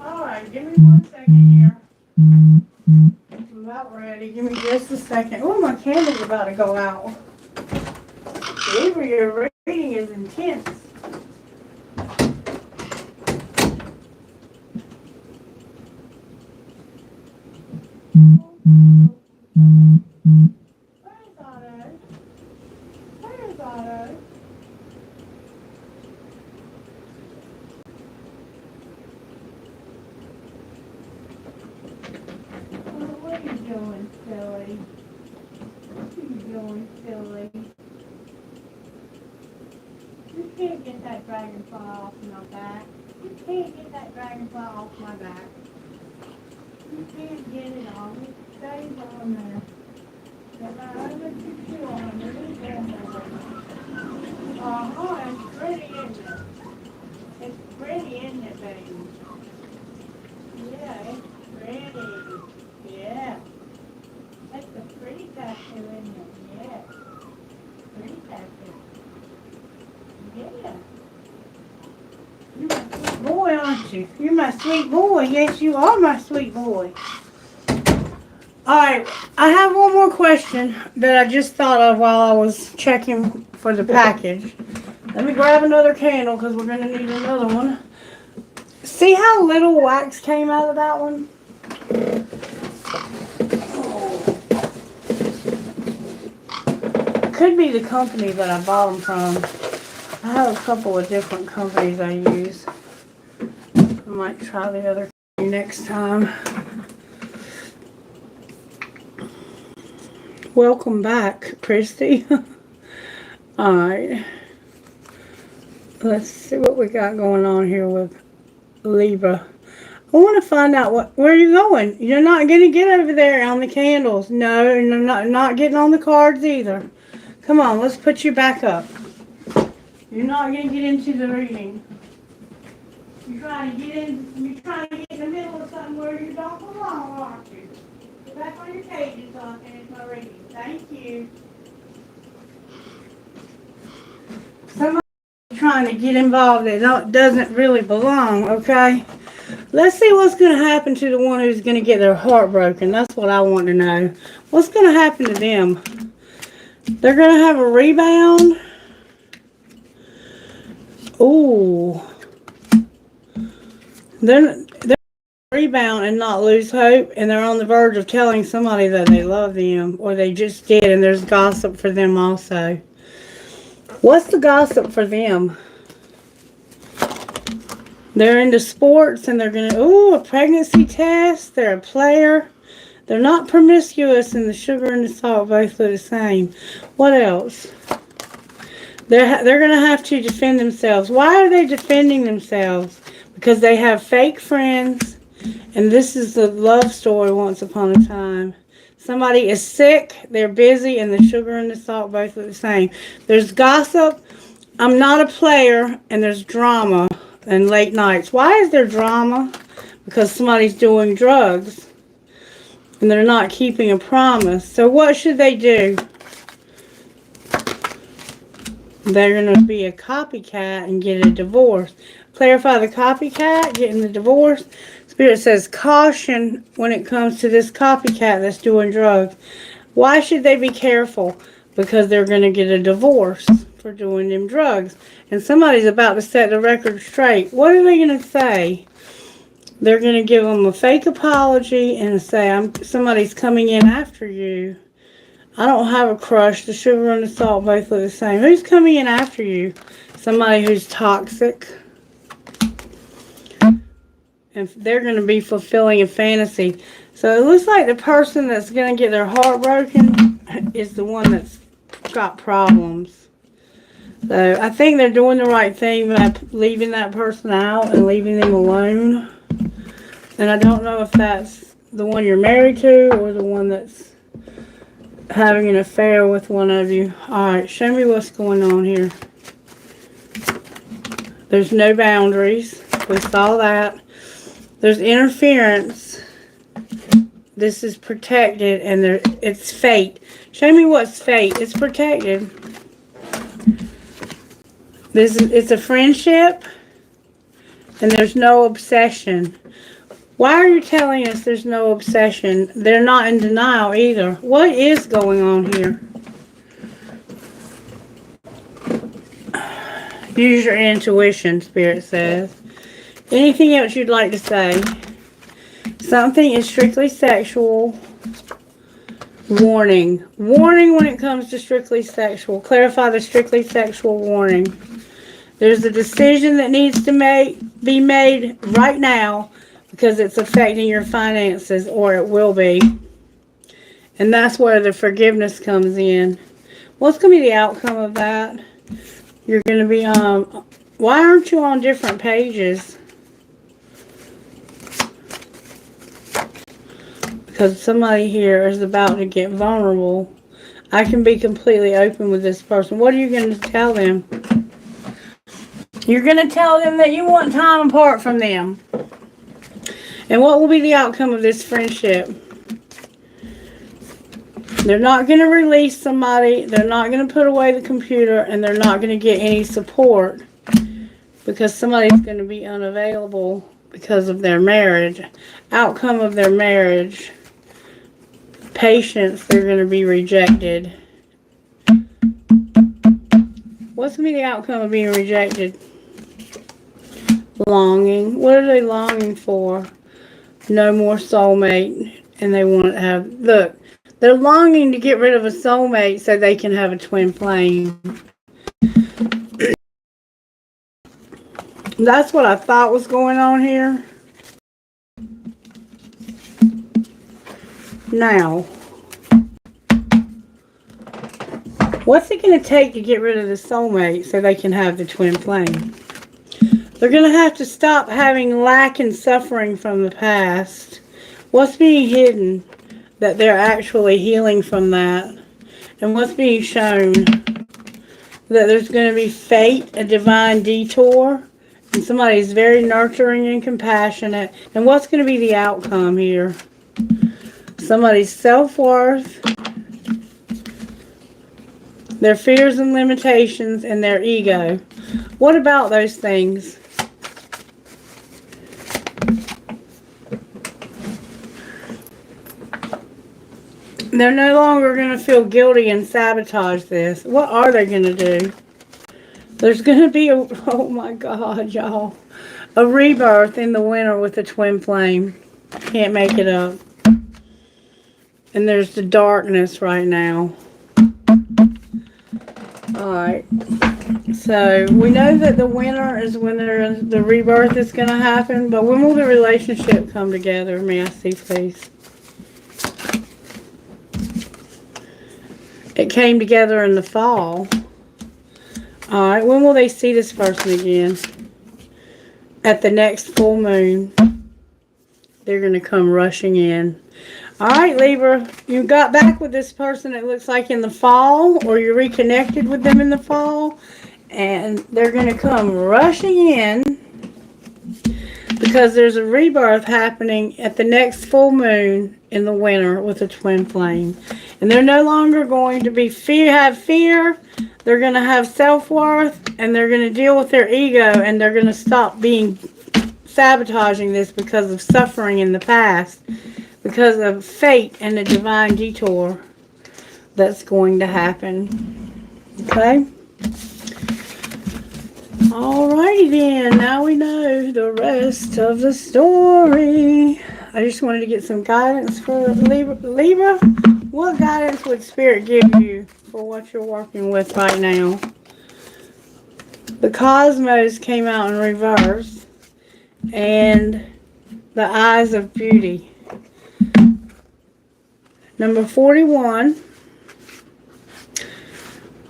Alright, give me 1 second here. I'm about ready. Give me just a second. Oh, my candle's about to go out. Libra, your reading is intense. Where's Otto? Where's Otto? What are you doing, silly? What are you doing, silly? You can't get that dragonfly off my back. You can't get that dragonfly off my back. You can't get it off. It stays on there. If I ever put you on, it is on there. Uh-huh, it's pretty, isn't it? It's pretty, isn't it, baby? Yeah, it's pretty. Yeah. That's a pretty tattoo, isn't it? Yeah. Pretty tattoo. Yeah. You're my sweet boy, aren't you? You're my sweet boy. Yes, you are my sweet boy. Alright, I have one more question that I just thought of while I was checking for the package. Let me grab another candle because we're going to need another one. See how little wax came out of that one? It could be the company that I bought them from. I have a couple of different companies I use. I might try the other next time. Welcome back, Christy. Alright. Let's see what we got going on here with Libra. I want to find out where you're going. You're not going to get over there on the candles. No, and I'm not getting on the cards either. Come on, let's put you back up. You're not going to get into the reading. You're trying to get in the middle of something where you don't belong, aren't you? Get back on your pages and it's my reading. Thank you. Somebody's trying to get involved that doesn't really belong, okay? Let's see what's going to happen to the one who's going to get their heart broken. That's what I want to know. What's going to happen to them? They're going to have a rebound. Ooh. They're rebound and not lose hope, and they're on the verge of telling somebody that they love them, or they just did, and there's gossip for them also. What's the gossip for them? They're into sports, and they're going to, ooh, a pregnancy test. They're a player. They're not promiscuous, and the sugar and the salt both look the same. What else? They're going to have to defend themselves. Why are they defending themselves? Because they have fake friends, and this is the love story once upon a time. Somebody is sick, they're busy, and the sugar and the salt both look the same. There's gossip, I'm not a player, and there's drama and late nights. Why is there drama? Because somebody's doing drugs, and they're not keeping a promise. So what should they do? They're going to be a copycat and get a divorce. Clarify the copycat, getting the divorce. Spirit says caution when it comes to this copycat that's doing drugs. Why should they be careful? Because they're going to get a divorce for doing them drugs. And somebody's about to set the record straight. What are they going to say? They're going to give them a fake apology and say, somebody's coming in after you. I don't have a crush. The sugar and the salt both look the same. Who's coming in after you? Somebody who's toxic. And they're going to be fulfilling a fantasy. So it looks like the person that's going to get their heart broken is the one that's got problems. So I think they're doing the right thing by leaving that person out and leaving them alone. And I don't know if that's the one you're married to or the one that's having an affair with one of you. Alright, show me what's going on here. There's no boundaries. We saw that. There's interference. This is protected and it's fate. Show me what's fate. It's protected. It's a friendship and there's no obsession. Why are you telling us there's no obsession? They're not in denial either. What is going on here? Use your intuition, Spirit says. Anything else you'd like to say? Something is strictly sexual. Warning. Warning when it comes to strictly sexual. Clarify the strictly sexual warning. There's a decision that needs to be made right now because it's affecting your finances, or it will be. And that's where the forgiveness comes in. What's going to be the outcome of that? You're going to be why aren't you on different pages? Because somebody here is about to get vulnerable. I can be completely open with this person. What are you going to tell them? You're going to tell them that you want time apart from them. And what will be the outcome of this friendship? They're not going to release somebody. They're not going to put away the computer. And they're not going to get any support. Because somebody's going to be unavailable because of their marriage. Outcome of their marriage. Patience, they're going to be rejected. What's going to be the outcome of being rejected? Longing. What are they longing for? No more soulmate. And they want to have... Look, they're longing to get rid of a soulmate so they can have a twin flame. That's what I thought was going on here. Now, what's it going to take to get rid of the soulmate so they can have the twin flame? They're going to have to stop having lack and suffering from the past. What's being hidden that they're actually healing from that? And what's being shown? That there's going to be fate, a divine detour, and somebody's very nurturing and compassionate. And what's going to be the outcome here? Somebody's self-worth, their fears and limitations, and their ego. What about those things? They're no longer going to feel guilty and sabotage this. What are they going to do? There's going to be oh my God, y'all, a rebirth in the winter with a twin flame. Can't make it up. And there's the darkness right now. Alright. So, we know that the winter is when the rebirth is going to happen. But when will the relationship come together? May I see, please? It came together in the fall. Alright. When will they see this person again? At the next full moon. They're going to come rushing in. Alright, Libra, you got back with this person, it looks like in the fall, or you reconnected with them in the fall, and they're going to come rushing in because there's a rebirth happening at the next full moon in the winter with a twin flame. And they're no longer going to be have fear, they're going to have self-worth, and they're going to deal with their ego, and they're going to stop being sabotaging this because of suffering in the past, because of fate and the divine detour that's going to happen. Okay? Alrighty then, now we know the rest of the story. I just wanted to get some guidance for Libra. What guidance would Spirit give you for what you're working with right now? The Cosmos came out in reverse, and the Eyes of Beauty. Number 41.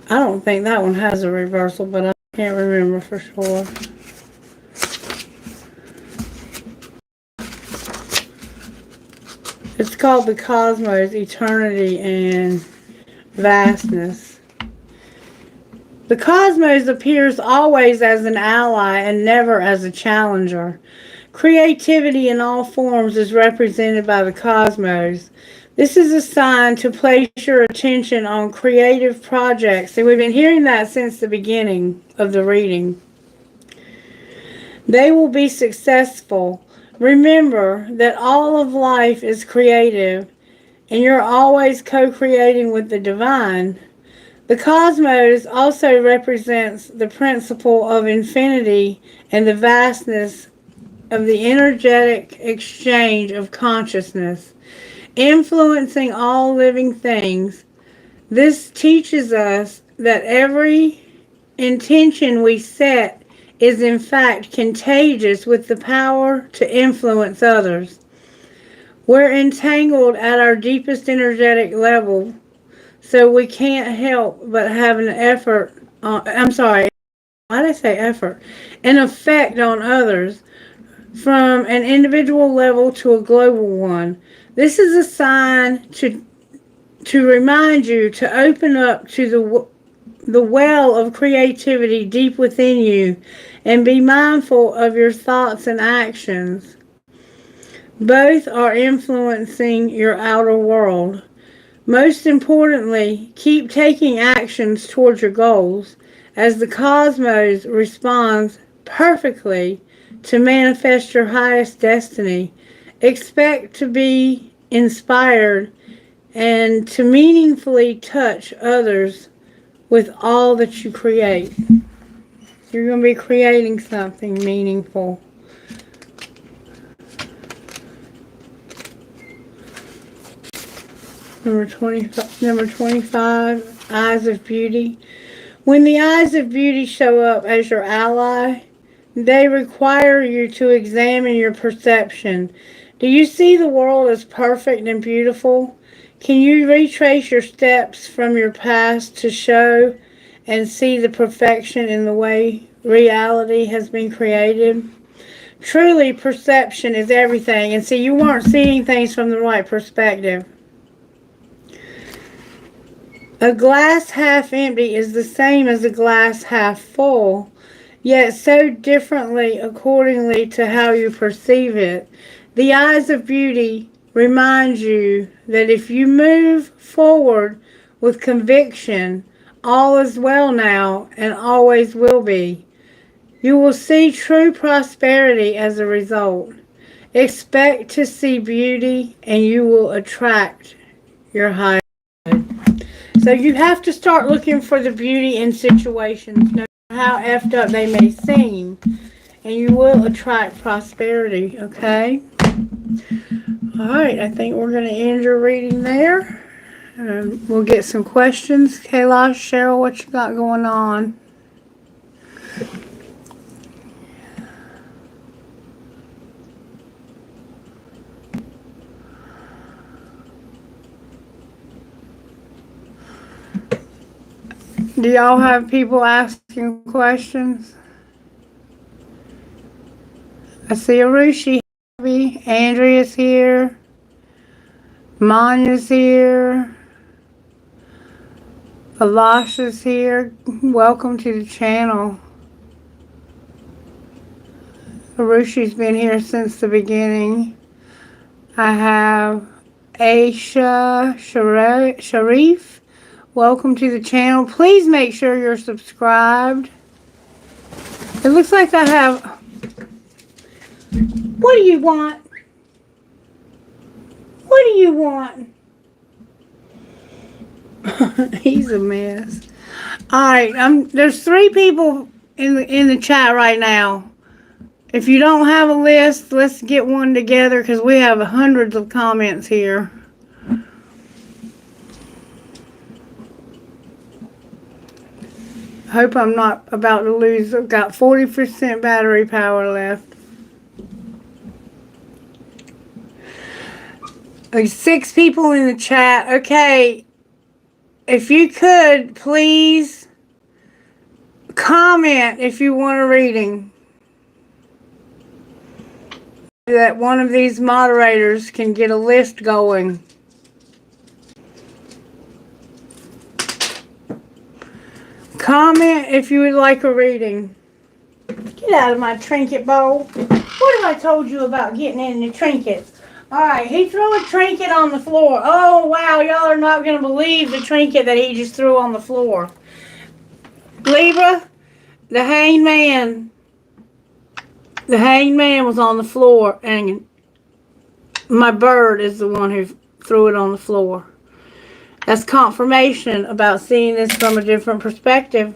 I don't think that one has a reversal, but I can't remember for sure. It's called the Cosmos, Eternity and Vastness. The Cosmos appears always as an ally and never as a challenger. Creativity in all forms is represented by the Cosmos. This is a sign to place your attention on creative projects. And we've been hearing that since the beginning of the reading. They will be successful. Remember that all of life is creative, and you're always co-creating with the divine. The cosmos also represents the principle of infinity and the vastness of the energetic exchange of consciousness, influencing all living things. This teaches us that every intention we set is in fact contagious with the power to influence others. We're entangled at our deepest energetic level, so we can't help but have an effect on others, from an individual level to a global one. This is a sign to remind you to open up to the well of creativity deep within you and be mindful of your thoughts and actions. Both are influencing your outer world. Most importantly, keep taking actions towards your goals, as the cosmos responds perfectly to manifest your highest destiny. Expect to be inspired and to meaningfully touch others with all that you create. You're going to be creating something meaningful. Number 25, Eyes of Beauty. When the Eyes of Beauty show up as your ally, they require you to examine your perception. Do you see the world as perfect and beautiful? Can you retrace your steps from your past to show and see the perfection in the way reality has been created? Truly, perception is everything. And see, you weren't seeing things from the right perspective. A glass half empty is the same as a glass half full, yet so differently accordingly to how you perceive it. The Eyes of Beauty remind you that if you move forward with conviction, all is well now and always will be. You will see true prosperity as a result. Expect to see beauty and you will attract your highest good. So you have to start looking for the beauty in situations, no matter how effed up they may seem, and you will attract prosperity, okay? Alright, I think we're going to end your reading there. We'll get some questions. Kayla, Cheryl, what you got going on? Do y'all have people asking questions? I see Arushi, Andrea's here, Manya's here, Alasha's here. Welcome to the channel. Arushi's been here since the beginning. I have Aisha Sharif. Welcome to the channel. Please make sure you're subscribed. It looks like I have What do you want? What do you want? He's a mess. Alright, there's 3 people in the chat right now. If you don't have a list, let's get one together because we have hundreds of comments here. Hope I'm not about to lose. I've got 40% battery power left. There's 6 people in the chat. Okay. If you could, please comment if you want a reading. That one of these moderators can get a list going. Comment if you would like a reading. Get out of my trinket bowl. What have I told you about getting in the trinkets? Alright, he threw a trinket on the floor. Oh, wow, y'all are not going to believe the trinket that he just threw on the floor. Libra, the hanged man. The hanged man was on the floor, and my bird is the one who threw it on the floor. That's confirmation about seeing this from a different perspective.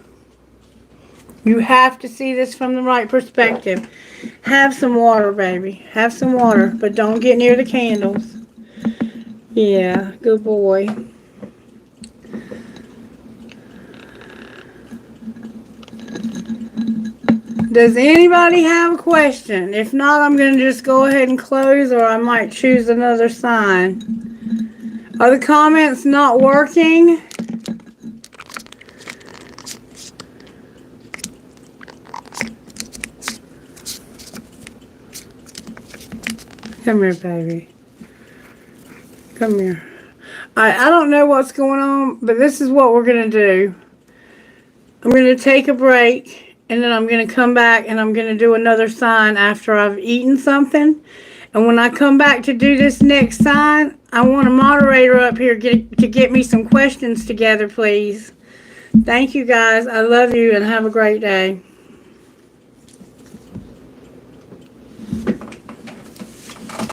You have to see this from the right perspective. Have some water, baby. Have some water, but don't get near the candles. Yeah, good boy. Does anybody have a question? If not, I'm going to just go ahead and close, or I might choose another sign. Are the comments not working? Come here, baby. Come here. I don't know what's going on, but this is what we're going to do. I'm going to take a break, and then I'm going to come back, and I'm going to do another sign after I've eaten something. And when I come back to do this next sign, I want a moderator up here to get me some questions together, please. Thank you, guys. I love you, and have a great day.